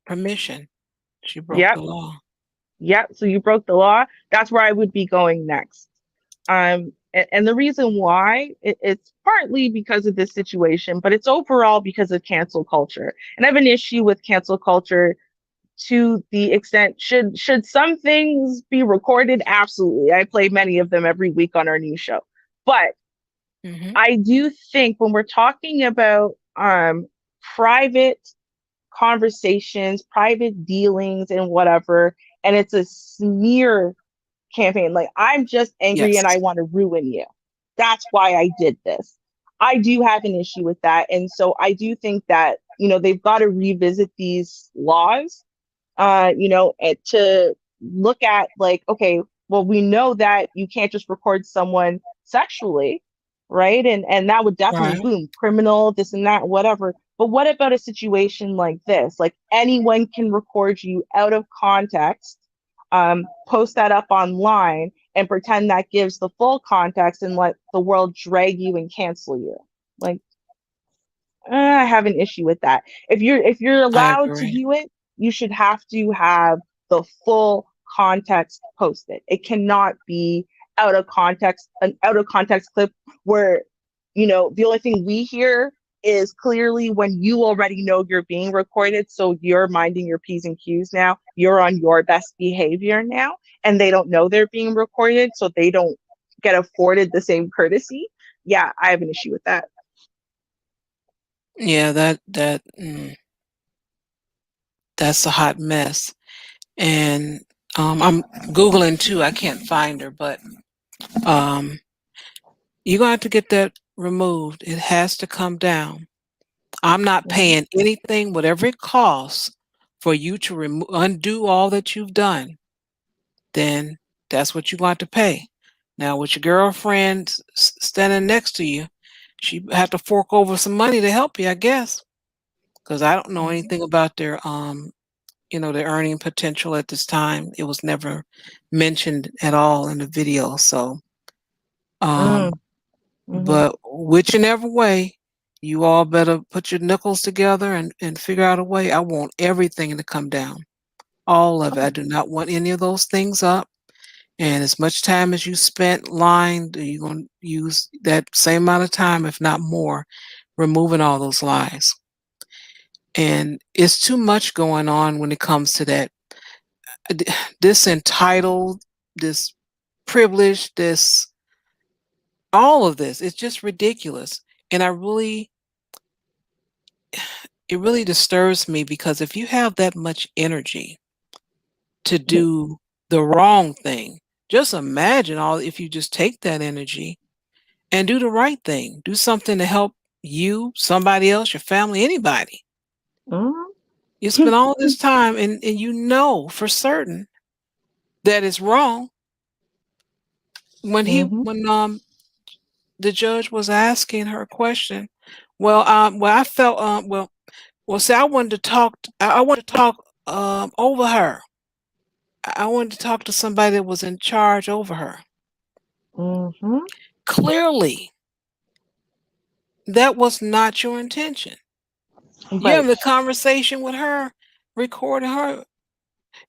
permission. She broke Yep. the law. Yep. So you broke the law. That's where I would be going next. And the reason why it's partly because of this situation, but it's overall because of cancel culture. And I have an issue with cancel culture to the extent should some things be recorded? Absolutely. I play many of them every week on our new show. But I do think when we're talking about private conversations, private dealings, and whatever, and it's a smear campaign, like I'm just angry and I Yes. want to ruin you. That's why I did this. I do have an issue with that. And so I do think that, they've got to revisit these laws, and to look at like, okay, well, we know that you can't just record someone sexually, right? And that would definitely Right. boom, criminal, this and that, whatever. But what about a situation like this? Like anyone can record you out of context, post that up online and pretend that gives the full context and let the world drag you and cancel you. Like, I have an issue with that. If you're I allowed to agree. do it, you should have to have the full context posted. It cannot be an out of context clip where, the only thing we hear is clearly when you already know you're being recorded. So you're minding your P's and Q's now. You're on your best behavior now, and they don't know they're being recorded, so they don't get afforded the same courtesy. Yeah, I have an issue with that. Yeah, that's a hot mess. And I'm Googling too. I can't find her, but um, you're gonna have to get that removed. It has to come down. I'm not paying anything, whatever it costs, for you to undo all that you've done. Then that's what you got to pay. Now, with your girlfriend standing next to you, she had to fork over some money to help you, I guess, because I don't know anything about their earning potential at this time. It was never mentioned at all in the video. So, Mm, um, mhm. but whichever way, you all better put your nickels together and figure out a way. I want everything to come down, all of it. I do not want any of those things up. And as much time as you spent lying, you're going to use that same amount of time, if not more, removing all those lies. And it's too much going on when it comes to that. This entitled, this privilege, this all of this. It's just ridiculous. And it really disturbs me because if you have that much energy to do the wrong thing, just imagine all if you just take that energy and do the right thing. Do something to help you, somebody else, your family, anybody. Mhm. You spend all this time and you know for certain that it's wrong. When Mhm. the judge was asking her a question, I felt see, I wanted to talk over her. I wanted to talk to somebody that was in charge over her. Mhm. Clearly, that was not your intention. You Right. having a conversation with her, recording her.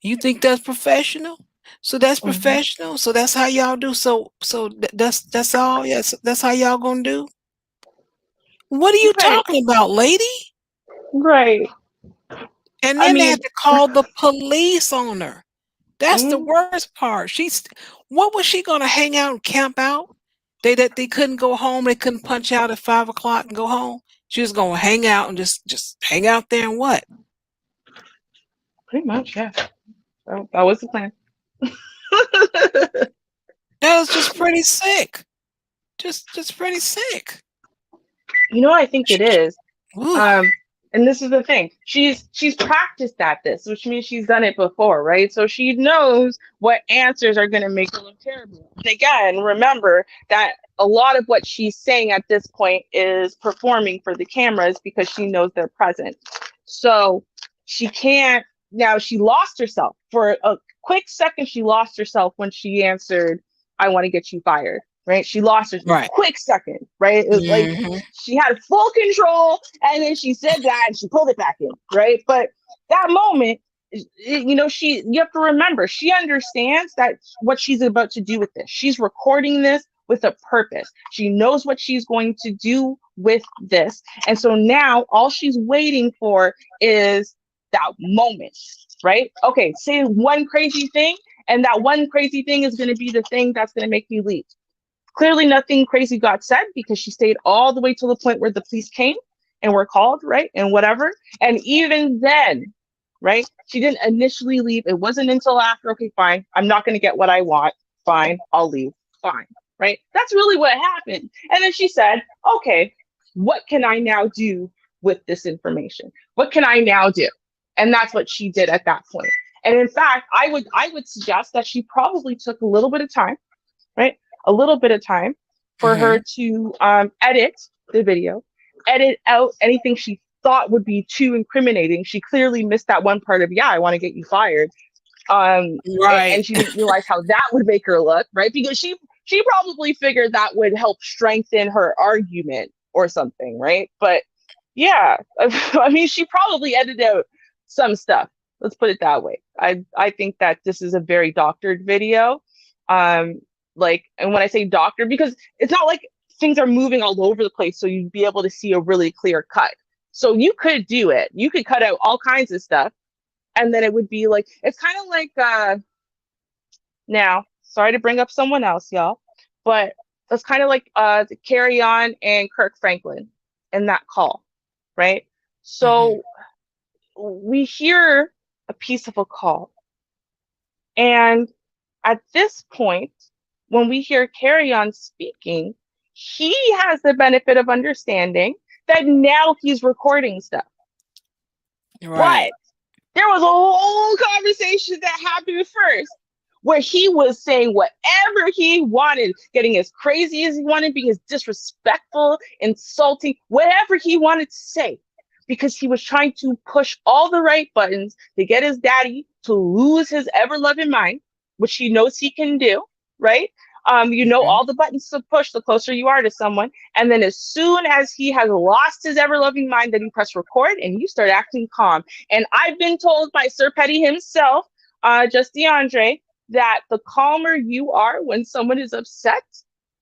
You think that's professional? So that's Mhm. professional. So that's how y'all do. That's all. Yes, that's how y'all gonna do. What are you Right. talking about, lady? Right. And I then they mean, had to call the police on her. That's the mm, worst part. What was she gonna hang out and camp out? They couldn't go home. They couldn't punch out at 5 o'clock and go home. She was gonna hang out and just hang out there and what? pretty much, yeah. That was the plan. That was just pretty sick. just pretty sick. You know what I think it is? Ooh. And this is the thing. She's practiced at this, which means she's done it before, right? So she knows what answers are going to make her look terrible. And again, remember that a lot of what she's saying at this point is performing for the cameras because she knows they're present. So she can't. Now she lost herself for a quick second. She lost herself when she answered, "I want to get you fired." Right? She lost her Right. quick second, right? It was like she had full control, and then she said that and she pulled it back in, right? But that moment, you know, you have to remember, she understands that what she's about to do with this. She's recording this with a purpose. She knows what she's going to do with this. And so now all she's waiting for is that moment, right? Okay, say one crazy thing, and that one crazy thing is going to be the thing that's going to make me leave. Clearly nothing crazy got said because she stayed all the way to the point where the police came and were called, right? And whatever. And even then, right? She didn't initially leave. It wasn't until after, okay, fine. I'm not going to get what I want. Fine. I'll leave. Fine. Right? That's really what happened. And then she said, okay, what can I now do with this information? What can I now do? And that's what she did at that point. And in fact, I would suggest that she probably took a little bit of time, right? A little bit of time for her to edit the video, edit out anything she thought would be too incriminating. She clearly missed that one part of, I want to get you fired. Right. And she didn't realize how that would make her look, right? Because she probably figured that would help strengthen her argument or something, right? But yeah, I mean, she probably edited out some stuff. Let's put it that way. I think that this is a very doctored video. And when I say doctor, because it's not like things are moving all over the place, so you'd be able to see a really clear cut. So you could do it. You could cut out all kinds of stuff, and then it would be like, it's kind of like, now, sorry to bring up someone else, y'all, but it's kind of like the Carry On and Kirk Franklin in that call, right? So we hear a piece of a call, and at this point, when we hear Carry On speaking, he has the benefit of understanding that now he's recording stuff. Right. But there was a whole conversation that happened first where he was saying whatever he wanted, getting as crazy as he wanted, being as disrespectful, insulting, whatever he wanted to say, because he was trying to push all the right buttons to get his daddy to lose his ever-loving mind, which he knows he can do, right? You know all the buttons to push the closer you are to someone. And then as soon as he has lost his ever-loving mind, then you press record and you start acting calm. And I've been told by Sir Petty himself, Just DeAndre, that the calmer you are when someone is upset,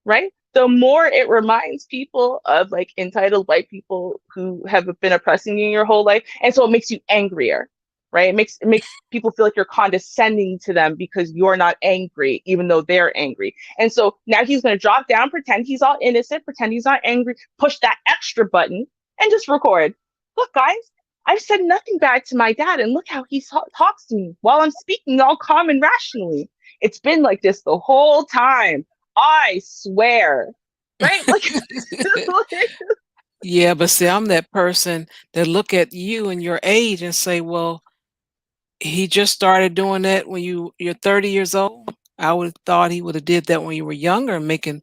right, the more it reminds people of like entitled white people who have been oppressing you your whole life. And so it makes you angrier. Right? It makes people feel like you're condescending to them because you're not angry, even though they're angry. And so now he's going to drop down, pretend he's all innocent, pretend he's not angry, push that extra button, and just record. Look, guys, I've said nothing bad to my dad, and look how he talks to me while I'm speaking all calm and rationally. It's been like this the whole time. I swear. Right? Like, yeah, but see, I'm that person that look at you and your age and say, well, he just started doing that when you're 30 years old. I would have thought he would have did that when you were younger, making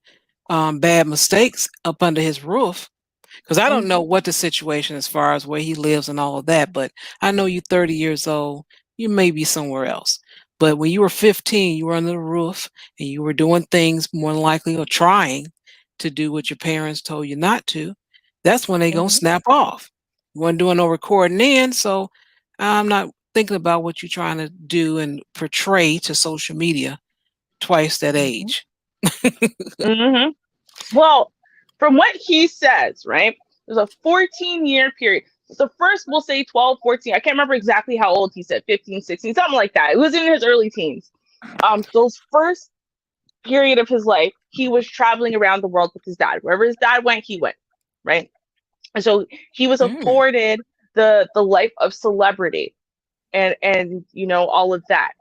bad mistakes up under his roof. Because I don't know what the situation as far as where he lives and all of that, but I know you're 30 years old. You may be somewhere else. But when you were 15, you were under the roof and you were doing things more than likely or trying to do what your parents told you not to. That's when they gonna snap off. You weren't doing no recording in, so I'm not thinking about what you're trying to do and portray to social media twice that age. Well, from what he says, right, there's a 14-year period. The first, we'll say 12, 14. I can't remember exactly how old he said, 15, 16, something like that. It was in his early teens. Those first period of his life, he was traveling around the world with his dad. Wherever his dad went, he went, right? And so he was afforded the life of celebrity and you know, all of that.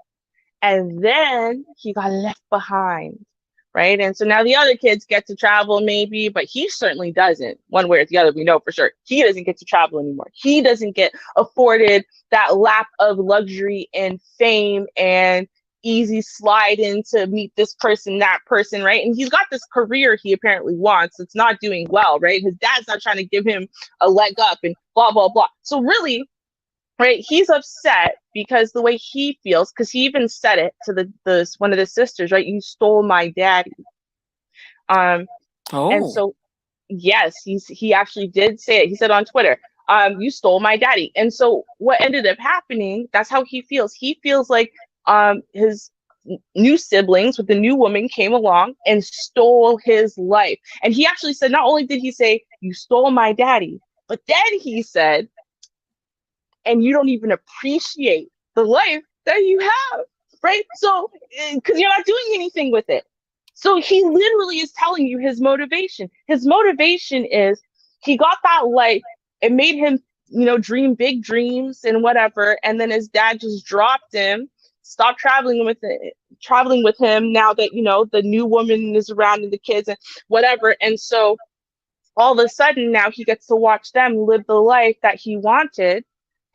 And then he got left behind right? And so now the other kids get to travel maybe, but he certainly doesn't. One way or the other, we know for sure. He doesn't get to travel anymore. He doesn't get afforded that lap of luxury and fame and easy slide in to meet this person, that person, right? And he's got this career he apparently wants. It's not doing well, right? His dad's not trying to give him a leg up and blah, blah, blah. So really, right, he's upset because the way he feels, because he even said it to the one of the sisters, right? You stole my daddy. And so yes, he actually did say it. He said on Twitter, you stole my daddy. And so what ended up happening, that's how he feels. He feels like his new siblings with the new woman came along and stole his life. And he actually said, not only did he say, you stole my daddy, but then he said, and you don't even appreciate the life that you have, right? So, because you're not doing anything with it. So he literally is telling you his motivation. His motivation is he got that life. It made him, dream big dreams and whatever. And then his dad just dropped him, stopped traveling with him now that, the new woman is around and the kids and whatever. And so all of a sudden now he gets to watch them live the life that he wanted.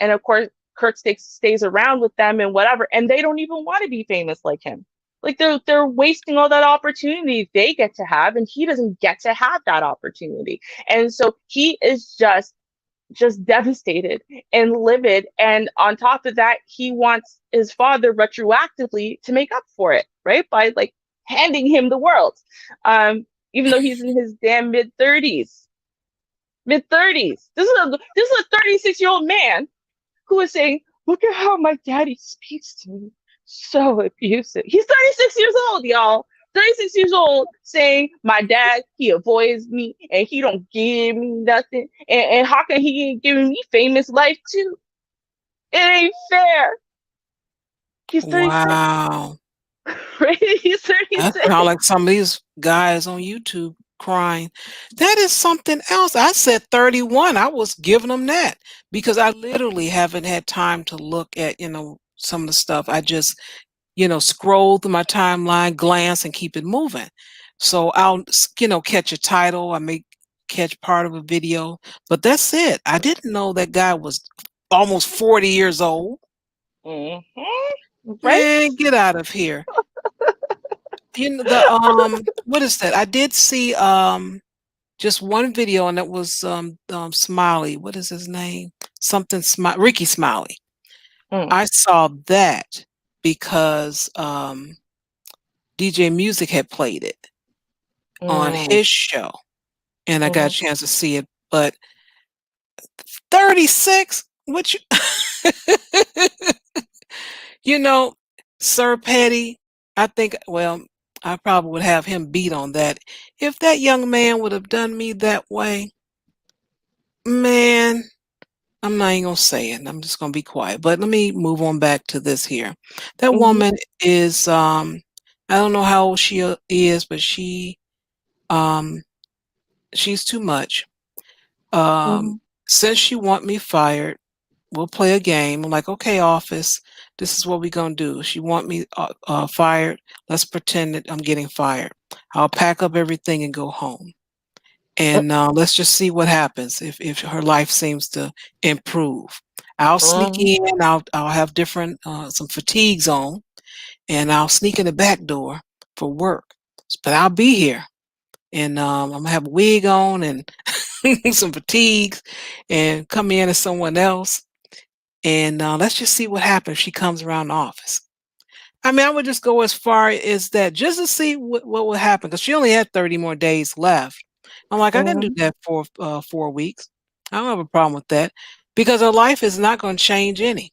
And of course, Kirk stays around with them and whatever. And they don't even want to be famous like him. Like they're wasting all that opportunity they get to have, and he doesn't get to have that opportunity. And so he is just devastated and livid. And on top of that, he wants his father retroactively to make up for it, right? By like handing him the world. Even though he's in his damn mid-30s. This is a 36-year-old man who is saying, look at how my daddy speaks to me. So abusive. He's 36 years old, y'all. 36 years old saying, my dad, he avoids me and he don't give me nothing. And how can he ain't giving me famous life too? It ain't fair. He's 36. Wow. Right? He's 36. That sounds like some of these guys on YouTube crying. That is something else. I said 31. I was giving them that because I literally haven't had time to look at, some of the stuff. I just, scroll through my timeline, glance, and keep it moving. So I'll, catch a title. I may catch part of a video, but that's it. I didn't know that guy was almost 40 years old. Mm-hmm. Right? Man, get out of here. What is that? I did see just one video, and it was Smiley. What is his name? Ricky Smiley. I saw that because DJ Music had played it on his show, and I got a chance to see it. But 36, what Sir Petty, I think, well, I probably would have him beat on that. If that young man would have done me that way, man, I'm not even going to say it. I'm just going to be quiet. But let me move on back to this here. That woman is, I don't know how old she is, but she's too much. Since she want me fired, we'll play a game. I'm like, okay, office, this is what we're going to do. She want me fired. Let's pretend that I'm getting fired. I'll pack up everything and go home. And let's just see what happens if her life seems to improve. I'll sneak in. I'll have different some fatigues on, and I'll sneak in the back door for work. But I'll be here, and I'm gonna have a wig on and some fatigues, and come in as someone else. And let's just see what happens if she comes around the office. I mean, I would just go as far as that just to see what would happen, because she only had 30 more days left. I'm like, I can do that for 4 weeks. I don't have a problem with that because her life is not going to change any.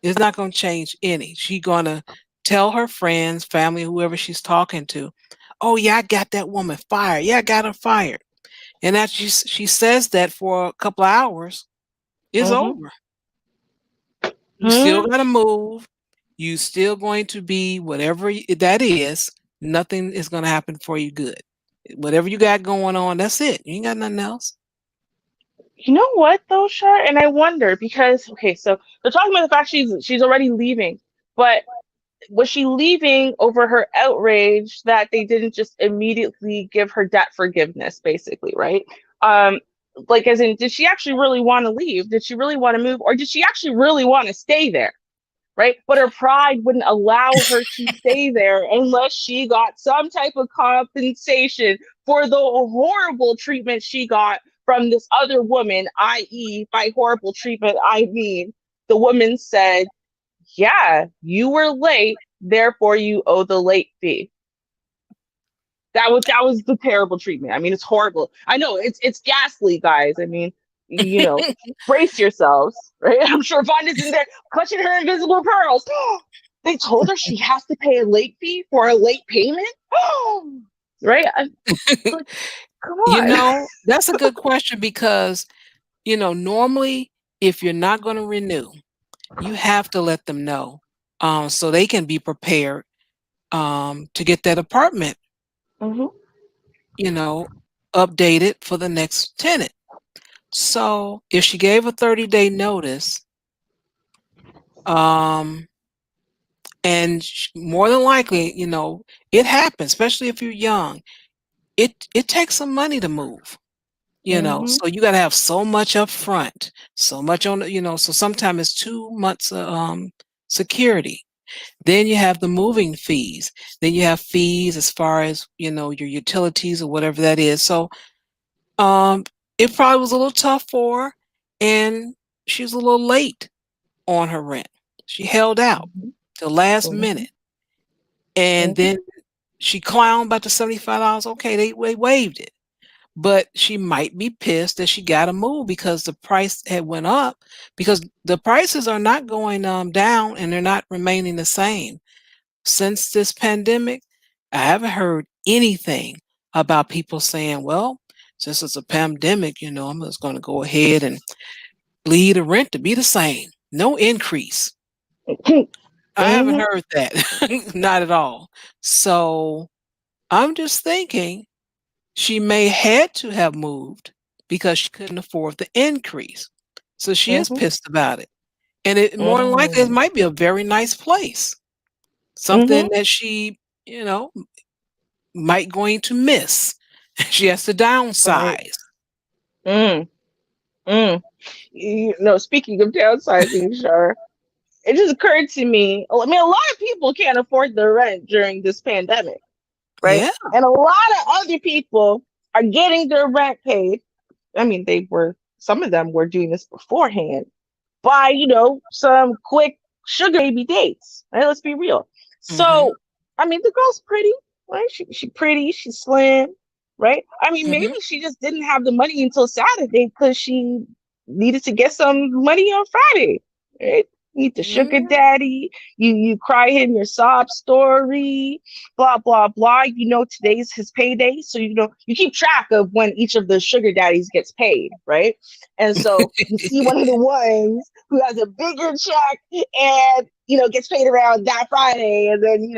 It's not going to change any. She's going to tell her friends, family, whoever she's talking to, oh, yeah, I got that woman fired. Yeah, I got her fired. And after she says that for a couple of hours, it's over. You still got to move. You still going to be whatever that is. Nothing is going to happen for you good. Whatever you got going on, that's it. You ain't got nothing else. You know what though, Char? And I wonder because so they're talking about the fact she's already leaving, but was she leaving over her outrage that they didn't just immediately give her debt forgiveness, basically, right? Like, as in, did she actually really want to leave? Did she really want to move? Or did she actually really want to stay there? Right? But her pride wouldn't allow her to stay there unless she got some type of compensation for the horrible treatment she got from this other woman, i.e., by horrible treatment, I mean, the woman said, yeah, you were late, therefore you owe the late fee. That was the terrible treatment. I mean, it's horrible. I know it's ghastly, guys. I mean, brace yourselves, right? I'm sure Vonda's in there clutching her invisible pearls. They told her she has to pay a late fee for a late payment. Right? Come on. That's a good question because, normally if you're not going to renew, you have to let them know so they can be prepared to get that apartment, updated for the next tenant. So if she gave a 30-day notice, and more than likely, it happens, especially if you're young. It takes some money to move, so you got to have so much up front, so much on, so sometimes it's 2 months security. Then you have the moving fees. Then you have fees as far as, your utilities or whatever that is. So it probably was a little tough for her, and she was a little late on her rent. She held out till last minute. And then she clowned about the $75. Okay, they waived it. But she might be pissed that she got to move because the price had went up, because the prices are not going down and they're not remaining the same. Since this pandemic, I haven't heard anything about people saying, well, since it's a pandemic, I'm just going to go ahead and leave the rent to be the same. No increase. I haven't heard that. Not at all. So I'm just thinking she may had to have moved because she couldn't afford the increase. So she is pissed about it. And it more than likely it might be a very nice place. Something that she, might going to miss. She has to downsize. Speaking of downsizing, Char, it just occurred to me. I mean, a lot of people can't afford their rent during this pandemic, right? Yeah. And a lot of other people are getting their rent paid. I mean, some of them were doing this beforehand by, some quick sugar baby dates, right? Let's be real. So, I mean, the girl's pretty, right? She pretty, she's slim, right? I mean, maybe she just didn't have the money until Saturday because she needed to get some money on Friday, right? Meet the sugar daddy. You cry him your sob story, blah blah blah. Today's his payday, so you keep track of when each of the sugar daddies gets paid, right? And so you see one of the ones who has a bigger check and gets paid around that Friday, and then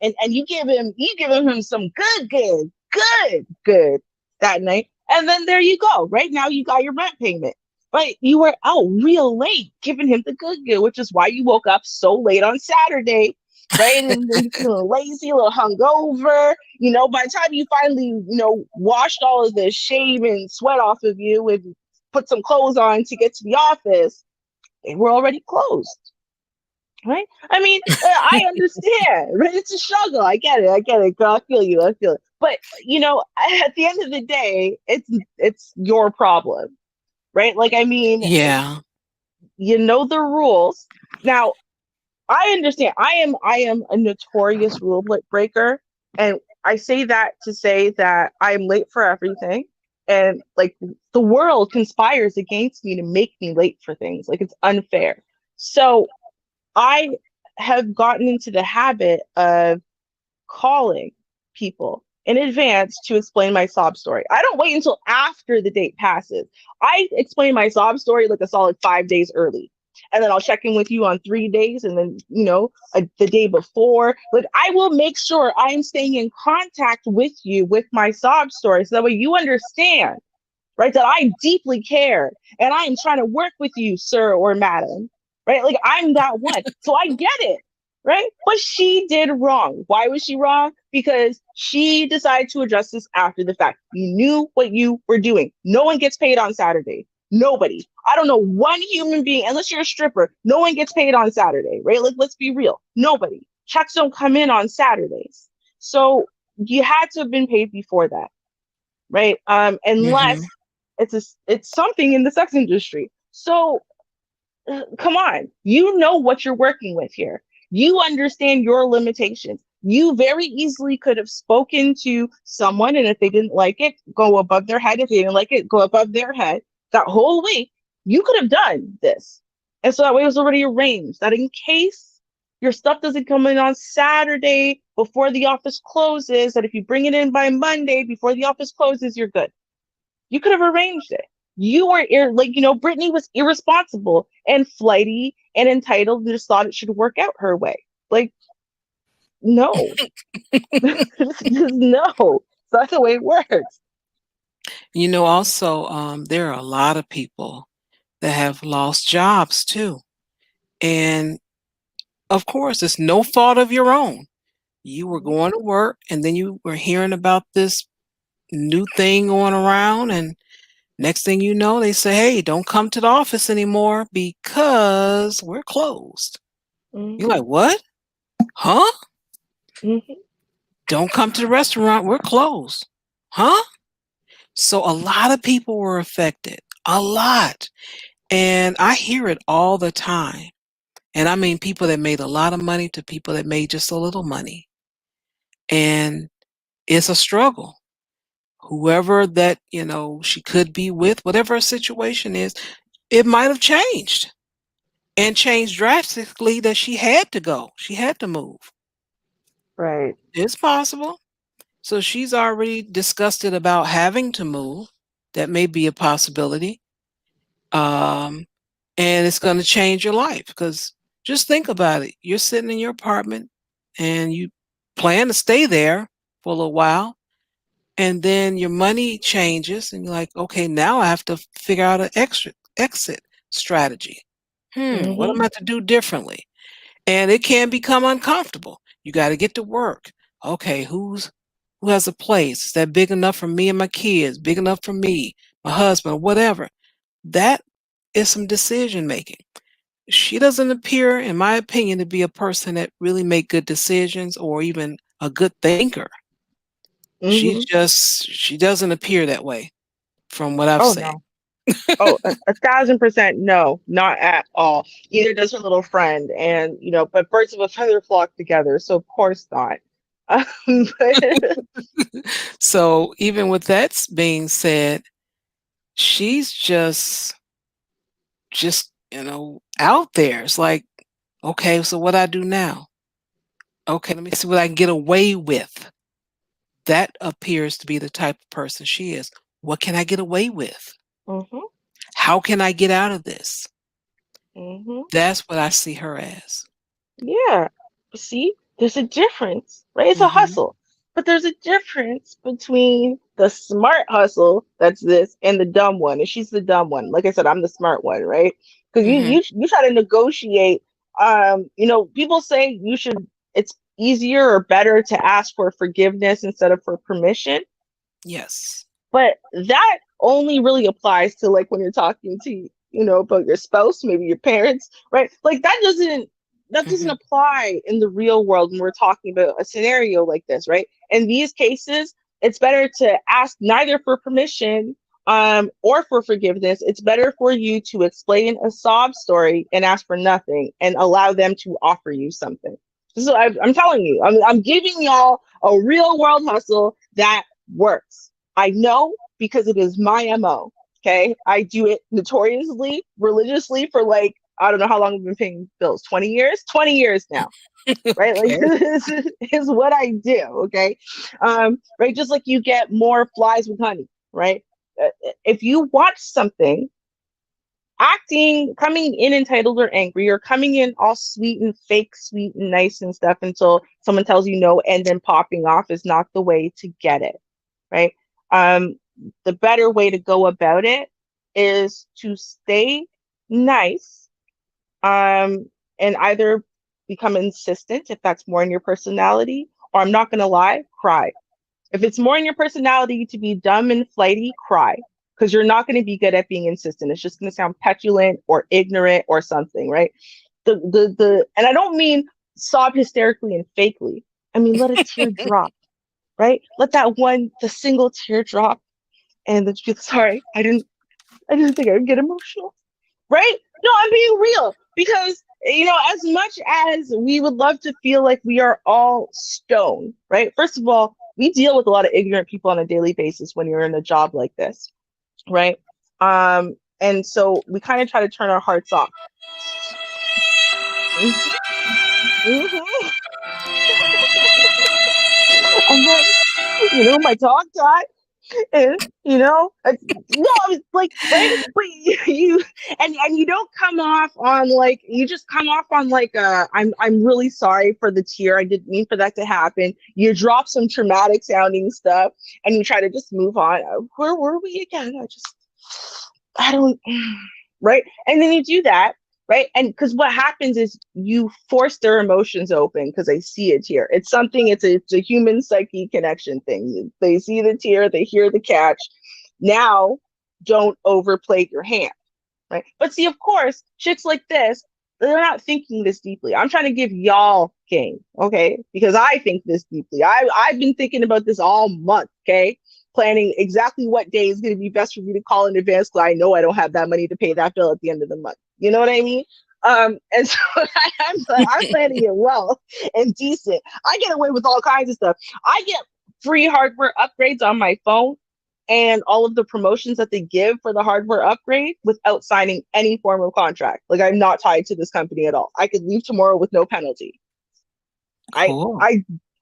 and you give him some good that night, and then there you go. Right now you got your rent payment. But you were out real late giving him the good, which is why you woke up so late on Saturday, right? And then you're feeling lazy, a little hungover. By the time you finally, washed all of the shame and sweat off of you and put some clothes on to get to the office, they were already closed, right? I mean, I understand, right? It's a struggle. I get it, girl. I feel you. But, at the end of the day, it's your problem. Right? Like, I mean, yeah, the rules. Now, I understand. I am a notorious rule breaker. And I say that to say that I'm late for everything. And like the world conspires against me to make me late for things. Like, it's unfair. So I have gotten into the habit of calling people in advance to explain my sob story. I don't wait until after the date passes. I explain my sob story like a solid 5 days early. And then I'll check in with you on 3 days. And then, the day before, like, I will make sure I'm staying in contact with you with my sob story. So that way you understand, right, that I deeply care and I am trying to work with you, sir or madam, right? Like, I'm that one. So I get it. right? But she did wrong. Why was she wrong? Because she decided to address this after the fact. You knew what you were doing. No one gets paid on Saturday. Nobody. I don't know one human being, unless you're a stripper, no one gets paid on Saturday, right? Like, let's be real. Nobody. Checks don't come in on Saturdays. So you had to have been paid before that, right? Unless Mhm. it's something in the sex industry. So come on, you know what you're working with here. You understand your limitations. You very easily could have spoken to someone, and if they didn't like it, go above their head. If they didn't like it, go above their head. That whole week, you could have done this. And so that way it was already arranged that in case your stuff doesn't come in on Saturday before the office closes, that if you bring it in by Monday before the office closes, you're good. You could have arranged it. You were Brittany was irresponsible and flighty and entitled and just thought it should work out her way. Like, no, just no. That's the way it works. Also, there are a lot of people that have lost jobs too. And of course, it's no fault of your own. You were going to work and then you were hearing about this new thing going around, and next thing you know, they say, "Hey, don't come to the office anymore because we're closed." You're like, "What? Huh? Mm-hmm. Don't come to the restaurant, we're closed." Huh? So a lot of people were affected. A lot. And I hear it all the time. And I mean people that made a lot of money to people that made just a little money. And it's a struggle. Whoever that, she could be with, whatever her situation is, it might have changed and changed drastically that she had to go. She had to move. Right. It's possible. So she's already discussed it about having to move. That may be a possibility. Um, and it's going to change your life because just think about it. You're sitting in your apartment and you plan to stay there for a little while, and then your money changes, and you're like, okay, now I have to figure out an exit strategy. What am Mm-hmm. I to do differently? And it can become uncomfortable. You got to get to work. Okay, who has a place? Is that big enough for me and my kids? Big enough for me, my husband, whatever? That is some decision making. She doesn't appear, in my opinion, to be a person that really make good decisions or even a good thinker. Mm-hmm. She doesn't appear that way from what I've Oh seen. no. Oh, 1,000% no, not at all. Either does her little friend, and but birds of a feather flock together, so of course not. But So even with that being said, she's just out there. It's like, okay, so what I do now? Okay, let me see what I can get away with. That appears to be the type of person she is. What can I get away with? mm-hmm, How can I get out of this? mm-hmm. That's what I see her as. Yeah. See, there's a difference, right? It's a Mhm. hustle. But there's a difference between the smart hustle, that's this, and the dumb one. And she's the dumb one. Like I said, I'm the smart one, right? Because you, Mhm. you you try to negotiate. People say it's easier or better to ask for forgiveness instead of for permission. Yes. But that only really applies to like when you're talking to, about your spouse, maybe your parents, right? Like that doesn't Mhm. apply in the real world when we're talking about a scenario like this, right? In these cases, it's better to ask neither for permission or for forgiveness. It's better for you to explain a sob story and ask for nothing and allow them to offer you something. So I'm telling you, I'm giving y'all a real world hustle that works. I know because it is my MO. Okay. I do it notoriously, religiously for like, I don't know how long I've been paying bills. 20 years? 20 years now. Right? Like Okay. this is what I do. Okay. Right. Just like you get more flies with honey, right? If you watch something coming in entitled or angry, or coming in all sweet and fake sweet and nice and stuff until someone tells you no and then popping off is not the way to get it, right? um the better way to go about it is to stay nice, and either become insistent if that's more in your personality, or I'm not gonna lie, cry. If it's more in your personality to be dumb and flighty, cry. Because you're not going to be good at being insistent. It's just going to sound petulant or ignorant or something, right? And I don't mean sob hysterically and fakely. I mean, let a tear drop, right? Let the single tear drop, and then feel sorry. I didn't think I would get emotional, right? No, I'm being real because as much as we would love to feel like we are all stone, right? First of all, we deal with a lot of ignorant people on a daily basis when you're in a job like this, right? And so we kind of try to turn our hearts off. And then, my dog died. And no, it's like, right, but you and you don't come off on like, you just come off on like I'm really sorry for the tear, I didn't mean for that to happen. You drop some traumatic sounding stuff and you try to just move on. Where were we again? I don't right, and then you do that, right? And because what happens is you force their emotions open because they see a tear. It's a human psyche connection thing. They see the tear, they hear the catch. Now, don't overplay your hand, right? But see, of course, chicks like this, they're not thinking this deeply. I'm trying to give y'all game, okay? Because I think this deeply. I've been thinking about this all month, okay? Planning exactly what day is going to be best for me to call in advance because I know I don't have that money to pay that bill at the end of the month. You know what I mean? And so I'm planning it well and decent. I get away with all kinds of stuff. I get free hardware upgrades on my phone and all of the promotions that they give for the hardware upgrade without signing any form of contract. Like, I'm not tied to this company at all. I could leave tomorrow with no penalty. Cool.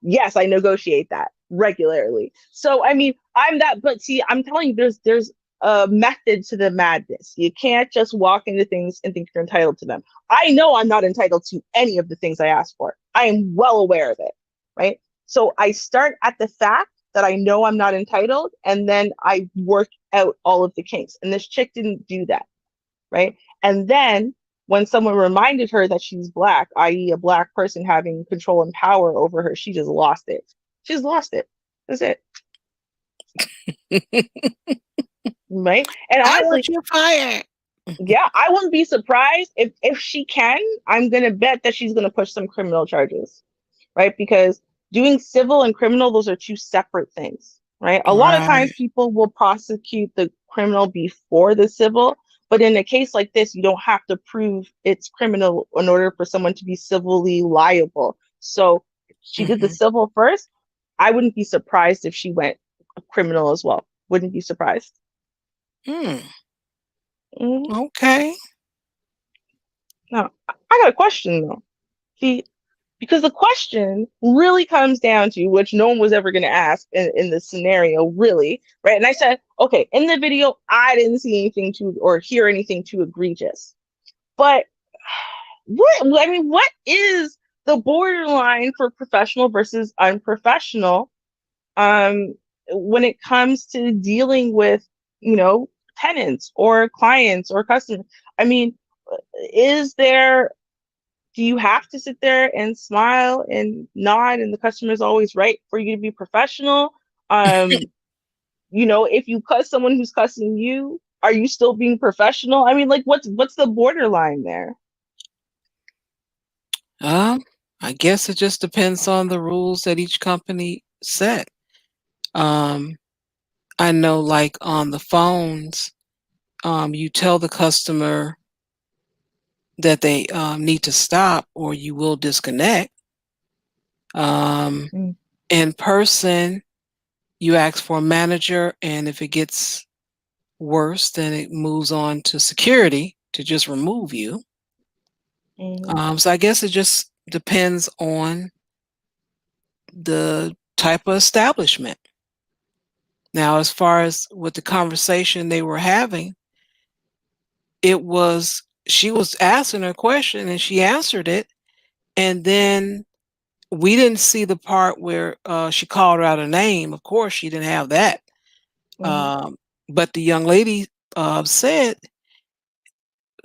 Yes, I negotiate that regularly. So, I mean, I'm that, but see, I'm telling you, there's a method to the madness. You can't just walk into things and think you're entitled to them. I know I'm not entitled to any of the things I ask for. I am well aware of it, right? So I start at the fact that I know I'm not entitled, and then I work out all of the kinks. And this chick didn't do that, right? And then when someone reminded her that she's Black, i.e. a Black person having control and power over her, she just lost it. She's lost it. That's it. Right? And honestly, I want you fired. Yeah, I wouldn't be surprised if she can. I'm gonna bet that she's gonna push some criminal charges, right? Because doing civil and criminal, those are two separate things, right? A lot of times people will prosecute the criminal before the civil, but in a case like this, you don't have to prove it's criminal in order for someone to be civilly liable. So she did the civil first. I wouldn't be surprised if she went criminal as well. Wouldn't be surprised. Okay. Now, I got a question though. See, because the question really comes down to, which no one was ever going to ask in this scenario, really, right? And I said, okay, in the video, I didn't see anything or hear anything too egregious. But what is the borderline for professional versus unprofessional when it comes to dealing with, tenants or clients or customers? I mean, do you have to sit there and smile and nod and the customer's always right for you to be professional? If you cuss someone who's cussing you, are you still being professional? I mean, like, what's the borderline there? I guess it just depends on the rules that each company set. I know, like on the phones, you tell the customer that they need to stop or you will disconnect. In person, you ask for a manager, and if it gets worse, then it moves on to security to just remove you. So I guess it just depends on the type of establishment. Now, as far as with the conversation they were having, she was asking her question and she answered it. And then we didn't see the part where she called her out a name. Of course, she didn't have that. But the young lady said,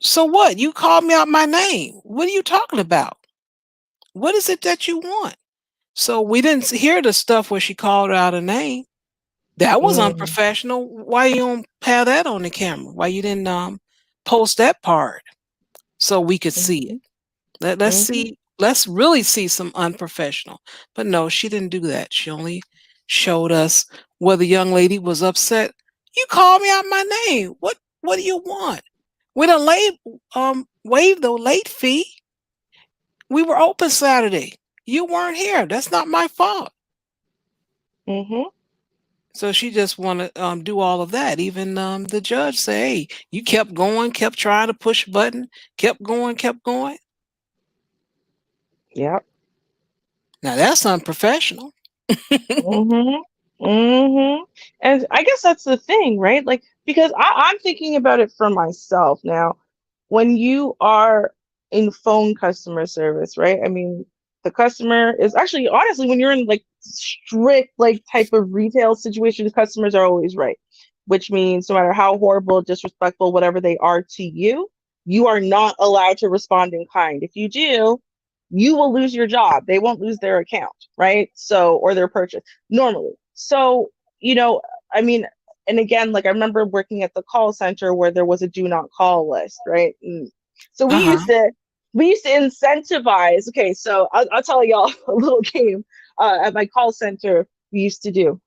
"So what? You called me out my name. What are you talking about?" What is it that you want? So we didn't hear the stuff where she called out a name. That was unprofessional. Why you don't have that on the camera? Why you didn't post that part so we could see it? Let's really see some unprofessional. But no, she didn't do that. She only showed us where the young lady was upset. You called me out my name. What do you want? We done waived the late fee. We were open Saturday. You weren't here. That's not my fault. So she just want to do all of that. Even the judge say, hey, you kept going, kept trying to push a button, kept going. Yep. Now that's unprofessional. And I guess that's the thing, right? Like, because I'm thinking about it for myself now. When you are in phone customer service, right? I mean, the customer is actually, honestly, when you're in like strict, like type of retail situations, customers are always right, which means no matter how horrible, disrespectful, whatever they are to you, you are not allowed to respond in kind. If you do, you will lose your job. They won't lose their account, right? So, or their purchase normally. So, I mean, and again, like I remember working at the call center where there was a do not call list, right? And so we used to incentivize. Okay, so I'll tell y'all a little game at my call center we used to do.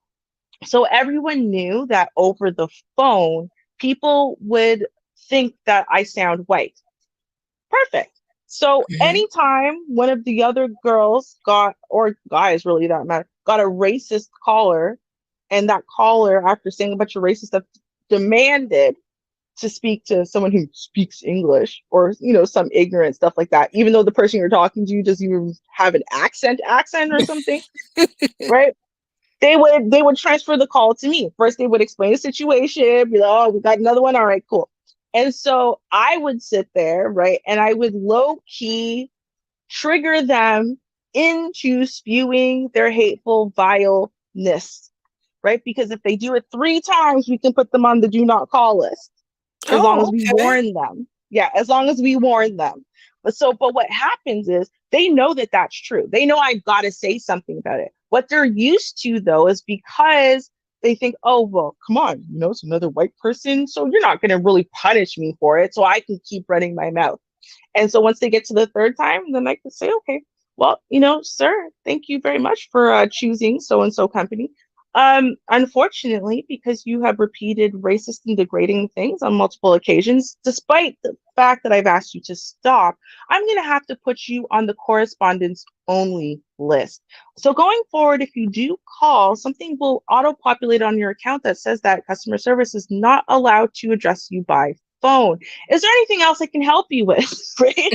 So everyone knew that over the phone, people would think that I sound white. Perfect. So anytime one of the other girls got, or guys really that matter, got a racist caller, and that caller, after saying a bunch of racist stuff, demanded to speak to someone who speaks English or, some ignorant stuff like that, even though the person you're talking to doesn't even have an accent or something, right? They would transfer the call to me. First, they would explain the situation, be like, oh, we got another one. All right, cool. And so I would sit there, right? And I would low key trigger them into spewing their hateful vileness, right? Because if they do it 3 times, we can put them on the do not call list. As long as we warn them. Yeah, as long as we warn them. But what happens is they know that that's true. They know I've got to say something about it. What they're used to, though, is because they think, oh, well, come on, it's another white person, so you're not going to really punish me for it, so I can keep running my mouth. And so once they get to the 3rd time, then I can say, okay, well, sir, thank you very much for choosing so-and-so company. Unfortunately, because you have repeated racist and degrading things on multiple occasions, despite the fact that I've asked you to stop, I'm going to have to put you on the correspondence only list. So going forward, if you do call, something will auto-populate on your account that says that customer service is not allowed to address you by phone. Is there anything else I can help you with? Right?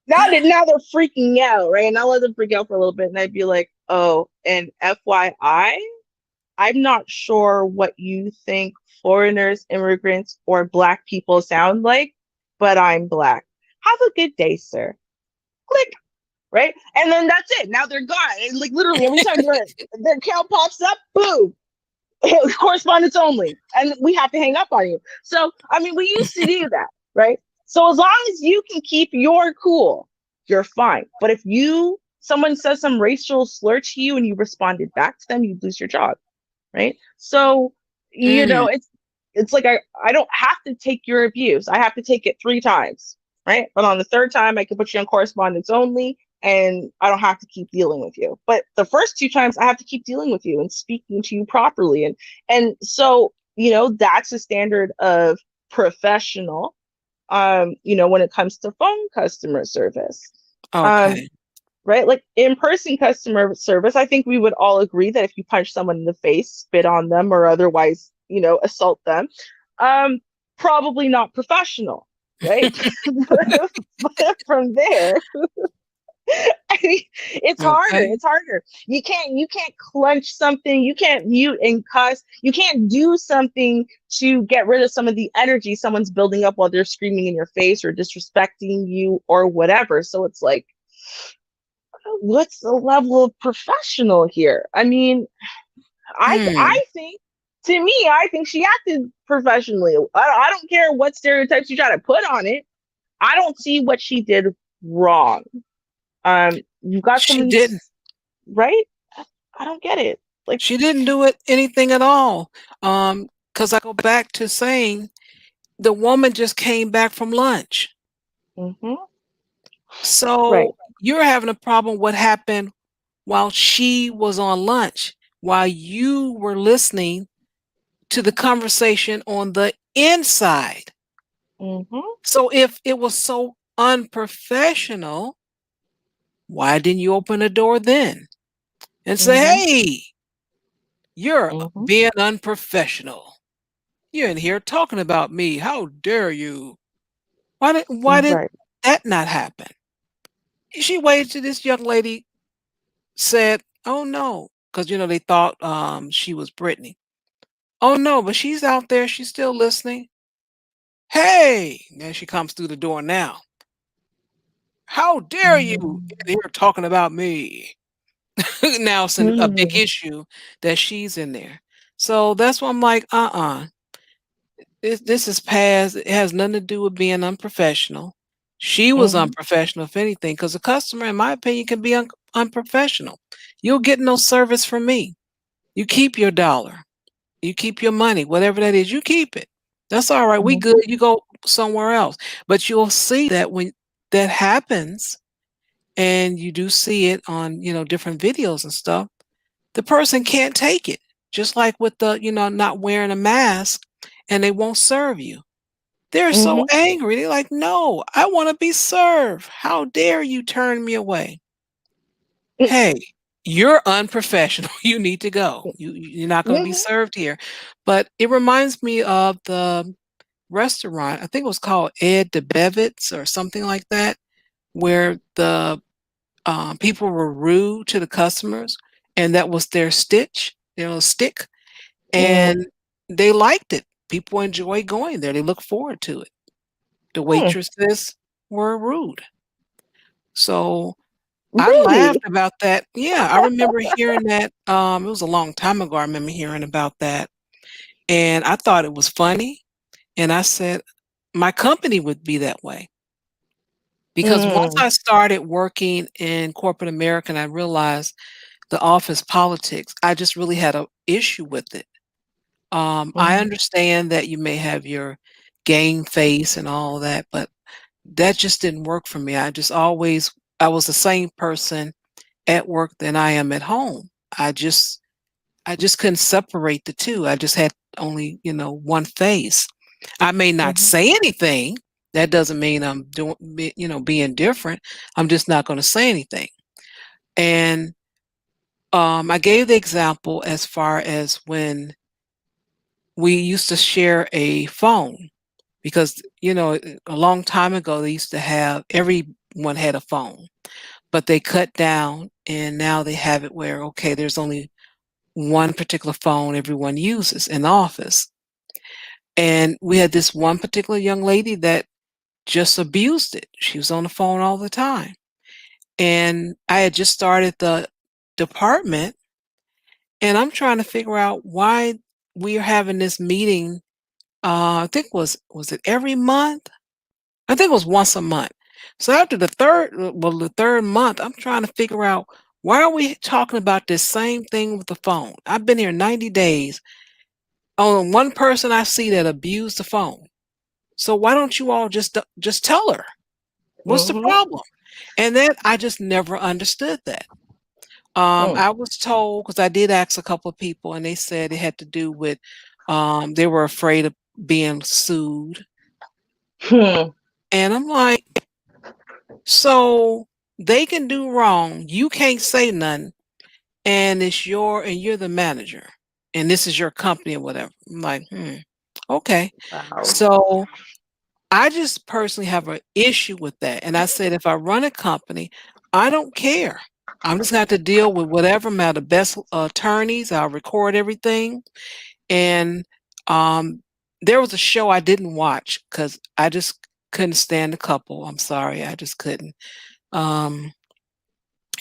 Now they're freaking out, right? And I'll let them freak out for a little bit, and I'd be like, oh, and FYI, I'm not sure what you think foreigners, immigrants, or Black people sound like, but I'm Black. Have a good day, sir. Click, right? And then that's it. Now they're gone. And like literally every time their account pops up, boom, correspondence only. And we have to hang up on you. So, I mean, we used to do that, right? So as long as you can keep your cool, you're fine. But if someone says some racial slur to you and you responded back to them, you lose your job, right? So, it's like I don't have to take your abuse. I have to take it 3 times, right? But on the 3rd time, I can put you on correspondence only, and I don't have to keep dealing with you. But the first 2 times, I have to keep dealing with you and speaking to you properly. And so, that's a standard of professional. When it comes to phone customer service. Okay. Right? Like in-person customer service, I think we would all agree that if you punch someone in the face, spit on them, or otherwise, assault them, probably not professional, right? But from there, I mean, it's harder. It's harder. You can't clench something. You can't mute and cuss. You can't do something to get rid of some of the energy someone's building up while they're screaming in your face or disrespecting you or whatever. So it's like, what's the level of professional here? I mean, I think, to me, I think she acted professionally. I don't care what stereotypes you try to put on it. I don't see what she did wrong. You got She some, didn't. right? I don't get it. Like, She didn't do it anything at all. Because I go back to saying the woman just came back from lunch. right. So you're having a problem what happened while she was on lunch, while you were listening to the conversation on the inside. So if it was so unprofessional, why didn't you open the door then and say, hey, you're being unprofessional. You're in here talking about me. How dare you? Why did that not happen? She waited till this young lady said, oh no, because they thought she was Brittany. Oh no, but she's out there, she's still listening. Hey, there she comes through the door now. How dare you in here talking about me? Now it's a big issue that she's in there. So that's why I'm like, This is past. It has nothing to do with being unprofessional. She was unprofessional, if anything, because the customer, in my opinion, can be unprofessional. You'll get no service from me. You keep your dollar. You keep your money, whatever that is, you keep it. That's all right. We good. You go somewhere else. But you'll see that when that happens, and you do see it on, different videos and stuff, the person can't take it. Just like with the, not wearing a mask and they won't serve you. They're so angry. They're like, no, I want to be served. How dare you turn me away? Hey, you're unprofessional. You need to go. You're not going to be served here. But it reminds me of the restaurant. I think it was called Ed DeBevitt's or something like that, where the people were rude to the customers, and that was their stick, and they liked it. People enjoy going there. They look forward to it. The waitresses were rude. So I laughed about that. Yeah, I remember hearing that. It was a long time ago. I remember hearing about that. And I thought it was funny. And I said, my company would be that way. Because once I started working in corporate America and I realized the office politics, I just really had an issue with it. I understand that you may have your game face and all that, but that just didn't work for me. I was the same person at work than I am at home. I just couldn't separate the two. I just had only, one face. I may not say anything. That doesn't mean I'm being different. I'm just not going to say anything. And I gave the example as far as when we used to share a phone because, a long time ago, they used to have everyone had a phone, but they cut down and now they have it where, okay, there's only one particular phone everyone uses in the office. And we had this one particular young lady that just abused it. She was on the phone all the time. And I had just started the department, and I'm trying to figure out why we are having this meeting. I think was it every month? I think it was once a month. So after the third month, I'm trying to figure out why are we talking about this same thing with the phone? I've been here 90 days. On one person I see that abused the phone. So why don't you all just tell her? What's the problem? And then I just never understood that. I was told, because I did ask a couple of people, and they said it had to do with they were afraid of being sued. And I'm like, so they can do wrong. You can't say nothing, and you're the manager, and this is your company or whatever. I'm like, okay. Wow. So I just personally have an issue with that. And I said, if I run a company, I don't care. I'm just going to have to deal with whatever. I'm the best attorneys. I'll record everything. And there was a show I didn't watch because I just couldn't stand the couple. I'm sorry. I just couldn't. It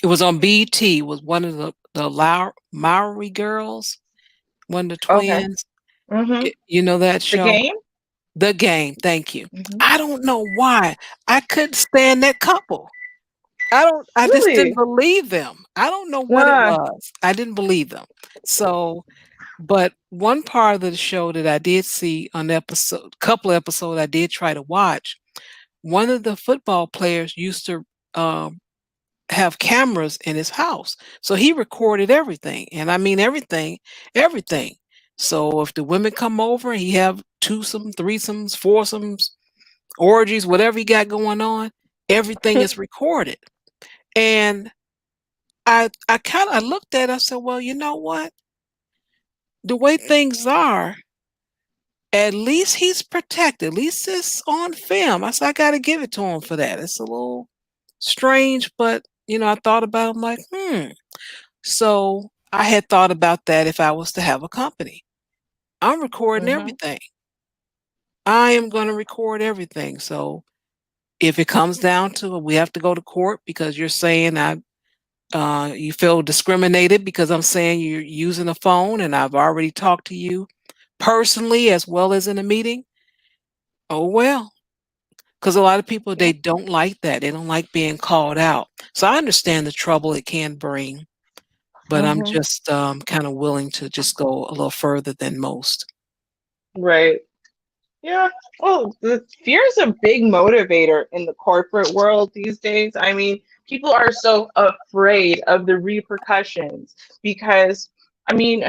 was on BT. It was one of the Lowry girls, one of the twins. You know that show? The Game? The Game. Thank you. I don't know why. I couldn't stand that couple. I just didn't Really? believe them. I don't know what it Yeah. was. I didn't believe them. So, but one part of the show that I did see on couple of episodes I did try to watch, one of the football players used to um, have cameras in his house. So he recorded everything. And I mean everything, everything. So if the women come over, he have twosome, threesomes, foursomes, orgies, whatever he got going on, everything is recorded. And I looked at it, I said, well, you know what? The way things are, at least he's protected. At least it's on film. I said, I gotta give it to him for that. It's a little strange, but I thought about it, I'm like, So I had thought about that if I was to have a company. I'm recording Mhm. everything. I am gonna record everything. So if it comes down to it, we have to go to court because you're saying you feel discriminated because I'm saying you're using a phone and I've already talked to you personally as well as in a meeting. Oh well, because a lot of people Yeah. they don't like that. They don't like being called out. So I understand the trouble it can bring, but I'm Mhm. just kind of willing to just go a little further than most. Right. Yeah. Well, the fear is a big motivator in the corporate world these days. I mean, people are so afraid of the repercussions because, I mean,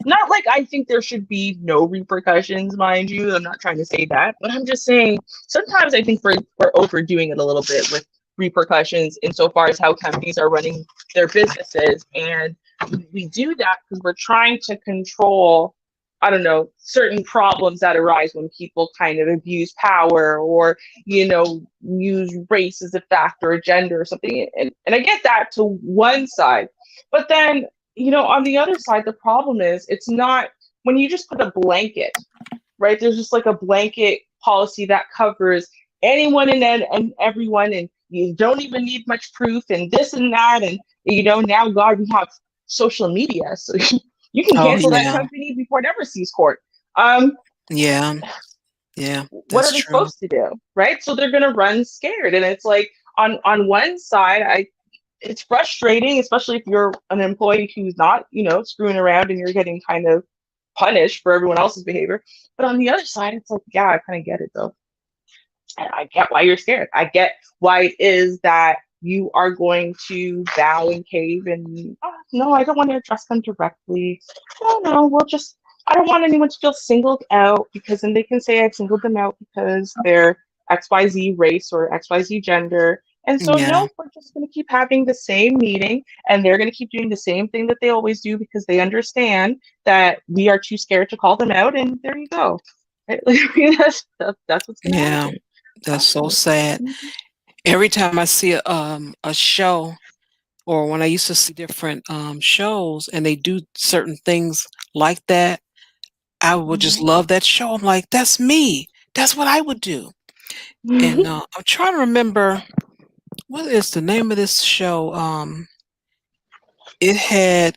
not like I think there should be no repercussions, mind you. I'm not trying to say that, but I'm just saying sometimes I think we're overdoing it a little bit with repercussions insofar as how companies are running their businesses. And we do that because we're trying to control, I don't know, certain problems that arise when people kind of abuse power or, use race as a factor or gender or something. And I get that to one side. But then on the other side, the problem is it's not when you just put a blanket, right? There's just like a blanket policy that covers anyone and everyone, and you don't even need much proof and this and that. And, now, God, we have social media. So you can Oh cancel that yeah, company before it ever sees court. Um, yeah, yeah. what That's are they true. supposed to do, right? So they're going to run scared. And it's like on one side, it's frustrating, especially if you're an employee who's not, screwing around and you're getting kind of punished for everyone else's behavior. But on the other side, it's like, yeah, I kind of get it though. And I get why you're scared. I get why it is that you are going to bow and cave and, oh, no, I don't want to address them directly. No, I don't want anyone to feel singled out because then they can say I've singled them out because they're XYZ race or XYZ gender. And so, Yeah, no, we're just going to keep having the same meeting and they're going to keep doing the same thing that they always do because they understand that we are too scared to call them out. And there you go. Right? Like, that's what's going to yeah. happen. That's so Um, sad. Every time I see a show, or when I used to see different shows, and they do certain things like that, I would just mhm. love that show. I'm like, that's me. That's what I would do. And I'm trying to remember what is the name of this show. It had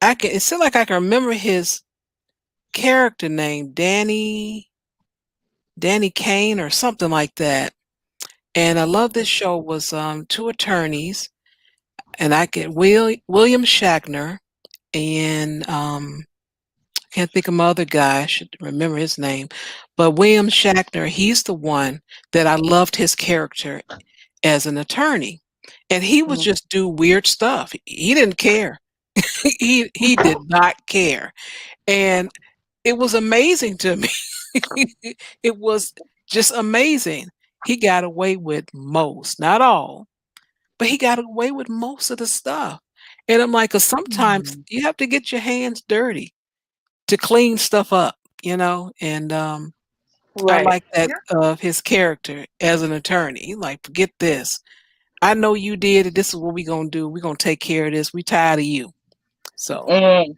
it seemed like I can remember his character name, Danny Kane or something like that. And I love this show was two attorneys, and I get William Shatner and I can't think of my other guy. I should remember his name. But William Shatner, he's the one that I loved his character as an attorney. And he would Mhm. just do weird stuff. He didn't care. He did not care. And it was amazing to me. It was just amazing. He got away with most, not all, but he got away with most of the stuff. And I'm like, 'cause sometimes Mhm. you have to get your hands dirty to clean stuff up, and I Right. like that Yeah. of his character as an attorney. He like, forget this. I know you did it. This is what we're gonna do. We're gonna take care of this. We tired of you. So Mm,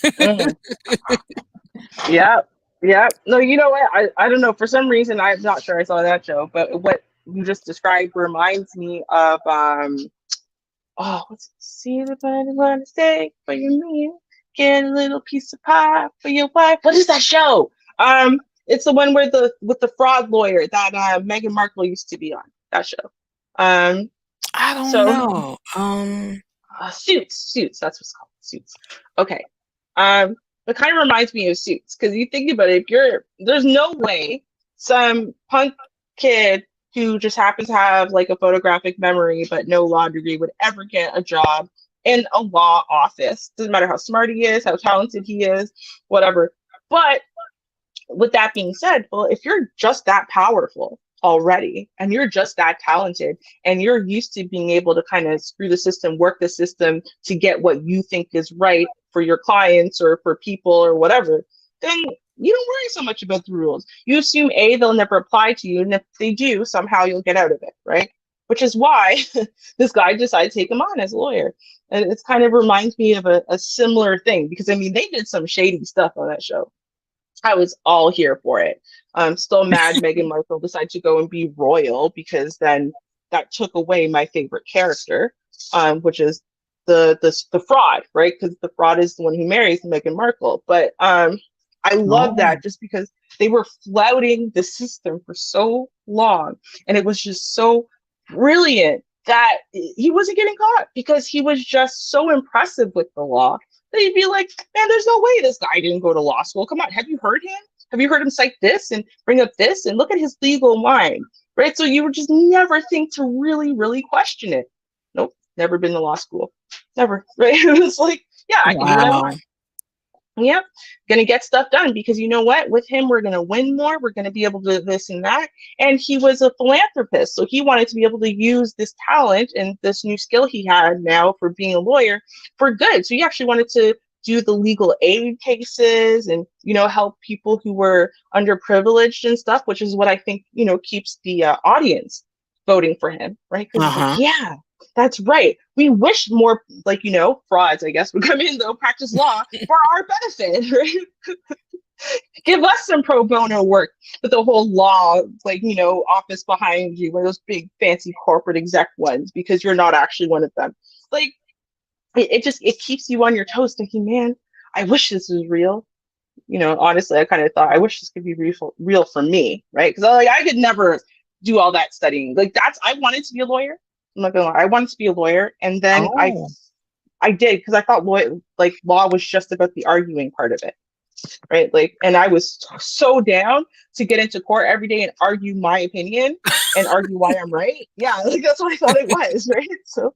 mm. Yeah. Yeah. No, you know what? I don't know. For some reason, I'm not sure I saw that show, but what you just described reminds me of what's it? See anybody want to stay for your meal? Get a little piece of pie for your wife. What is that show? Um, It's the one where with the fraud lawyer that Meghan Markle used to be on, that show. I don't So know. Suits, that's what's called, Suits. Okay. It kind of reminds me of Suits, because you think about it, there's no way some punk kid who just happens to have like a photographic memory but no law degree would ever get a job in a law office. Doesn't matter how smart he is, how talented he is, whatever. But with that being said, well, if you're just that powerful already and you're just that talented and you're used to being able to kind of screw the system, work the system to get what you think is right for your clients or for people or whatever, then you don't worry so much about the rules. You assume they'll never apply to you, and if they do, somehow you'll get out of it, right? Which is why this guy decided to take him on as a lawyer. And it kind of reminds me of a similar thing, because I mean, they did some shady stuff on that show. I was all here for it. I'm still mad Meghan Markle decided to go and be royal, because then that took away my favorite character, which is the fraud, right? Because the fraud is the one who marries Meghan Markle. But I love that, just because they were flouting the system for so long, and it was just so brilliant that he wasn't getting caught, because he was just so impressive with the law that you'd be like, man, there's no way this guy didn't go to law school. Come on, have you heard him? Have you heard him cite this and bring up this and look at his legal mind, right? So you would just never think to really, really question it. Nope, never been to law school, never, right? It was like, yeah, I can do what I want. Yep, gonna get stuff done, because you know what? With him, we're gonna win more. We're gonna be able to do this and that. And he was a philanthropist, so he wanted to be able to use this talent and this new skill he had now for being a lawyer for good. So he actually wanted to do the legal aid cases and, you know, help people who were underprivileged and stuff, which is what I think, you know, keeps the audience voting for him, right? Because it's like, yeah, that's right. We wish more, like, you know, frauds, I guess, would come in, though, practice law for our benefit, right? Give us some pro bono work with the whole law, like, you know, office behind you, one of those big fancy corporate exec ones, because you're not actually one of them. Like, it keeps you on your toes thinking, man, I wish this was real. You know, honestly, I kind of thought, I wish this could be real for me, right? Because I could never do all that studying. Like, I wanted to be a lawyer. I'm not gonna lie, I wanted to be a lawyer, and then I did, because I thought law was just about the arguing part of it, right? Like, and I was so down to get into court every day and argue my opinion and argue why I'm right. Yeah, like that's what I thought it was, right? So,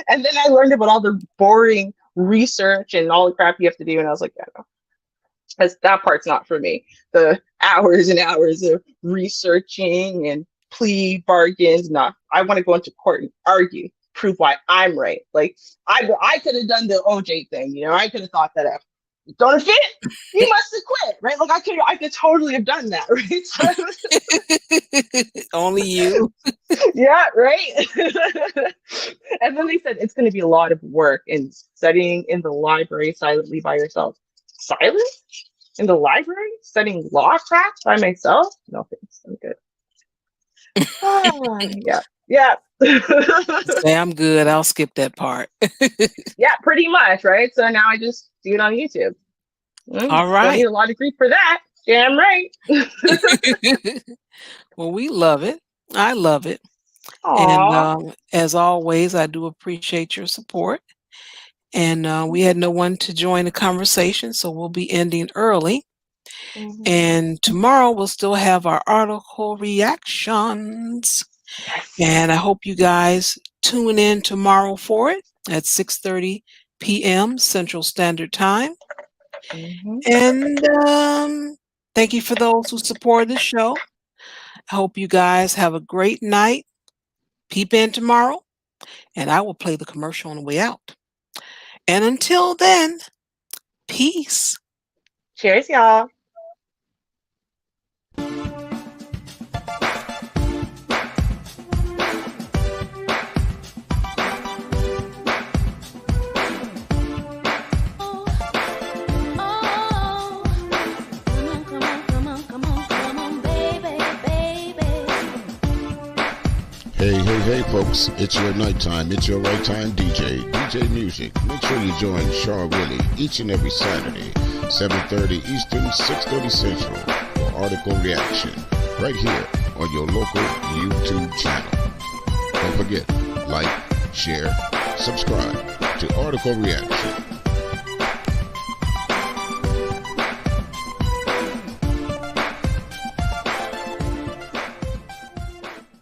and then I learned about all the boring research and all the crap you have to do, and I was like, yeah, no, that part's not for me. The hours and hours of researching and plea bargains, nah. I want to go into court and argue, prove why I'm right. Like, I could have done the OJ thing, you know, I could have thought that out. Don't it fit? You must have quit, right? Like, I could totally have done that, right? So, only you. Yeah, right. And then they said it's going to be a lot of work in studying in the library silently by yourself. Silent? In the library? Studying law crap by myself? No thanks, I'm good. Yeah. Say I'm good. I'll skip that part. Yeah, pretty much, right? So now I just do it on YouTube. All right. Don't need a law degree for that. Damn right. Well, we love it. I love it. Aww. And as always, I do appreciate your support. And we had no one to join the conversation, so we'll be ending early. Mm-hmm. And tomorrow we'll still have our article reactions. Yes. And I hope you guys tune in tomorrow for it at 6:30 p.m. Central Standard Time. Mm-hmm. And thank you for those who support the show. I hope you guys have a great night. Peep in tomorrow, and I will play the commercial on the way out. And until then, peace. Cheers, y'all. Hey, folks, it's your nighttime, it's your right time DJ Music. Make sure you join Char Willie each and every Saturday, 7:30 Eastern, 6:30 Central, article reaction right here on your local YouTube channel. Don't forget, like, share, subscribe to Article Reaction.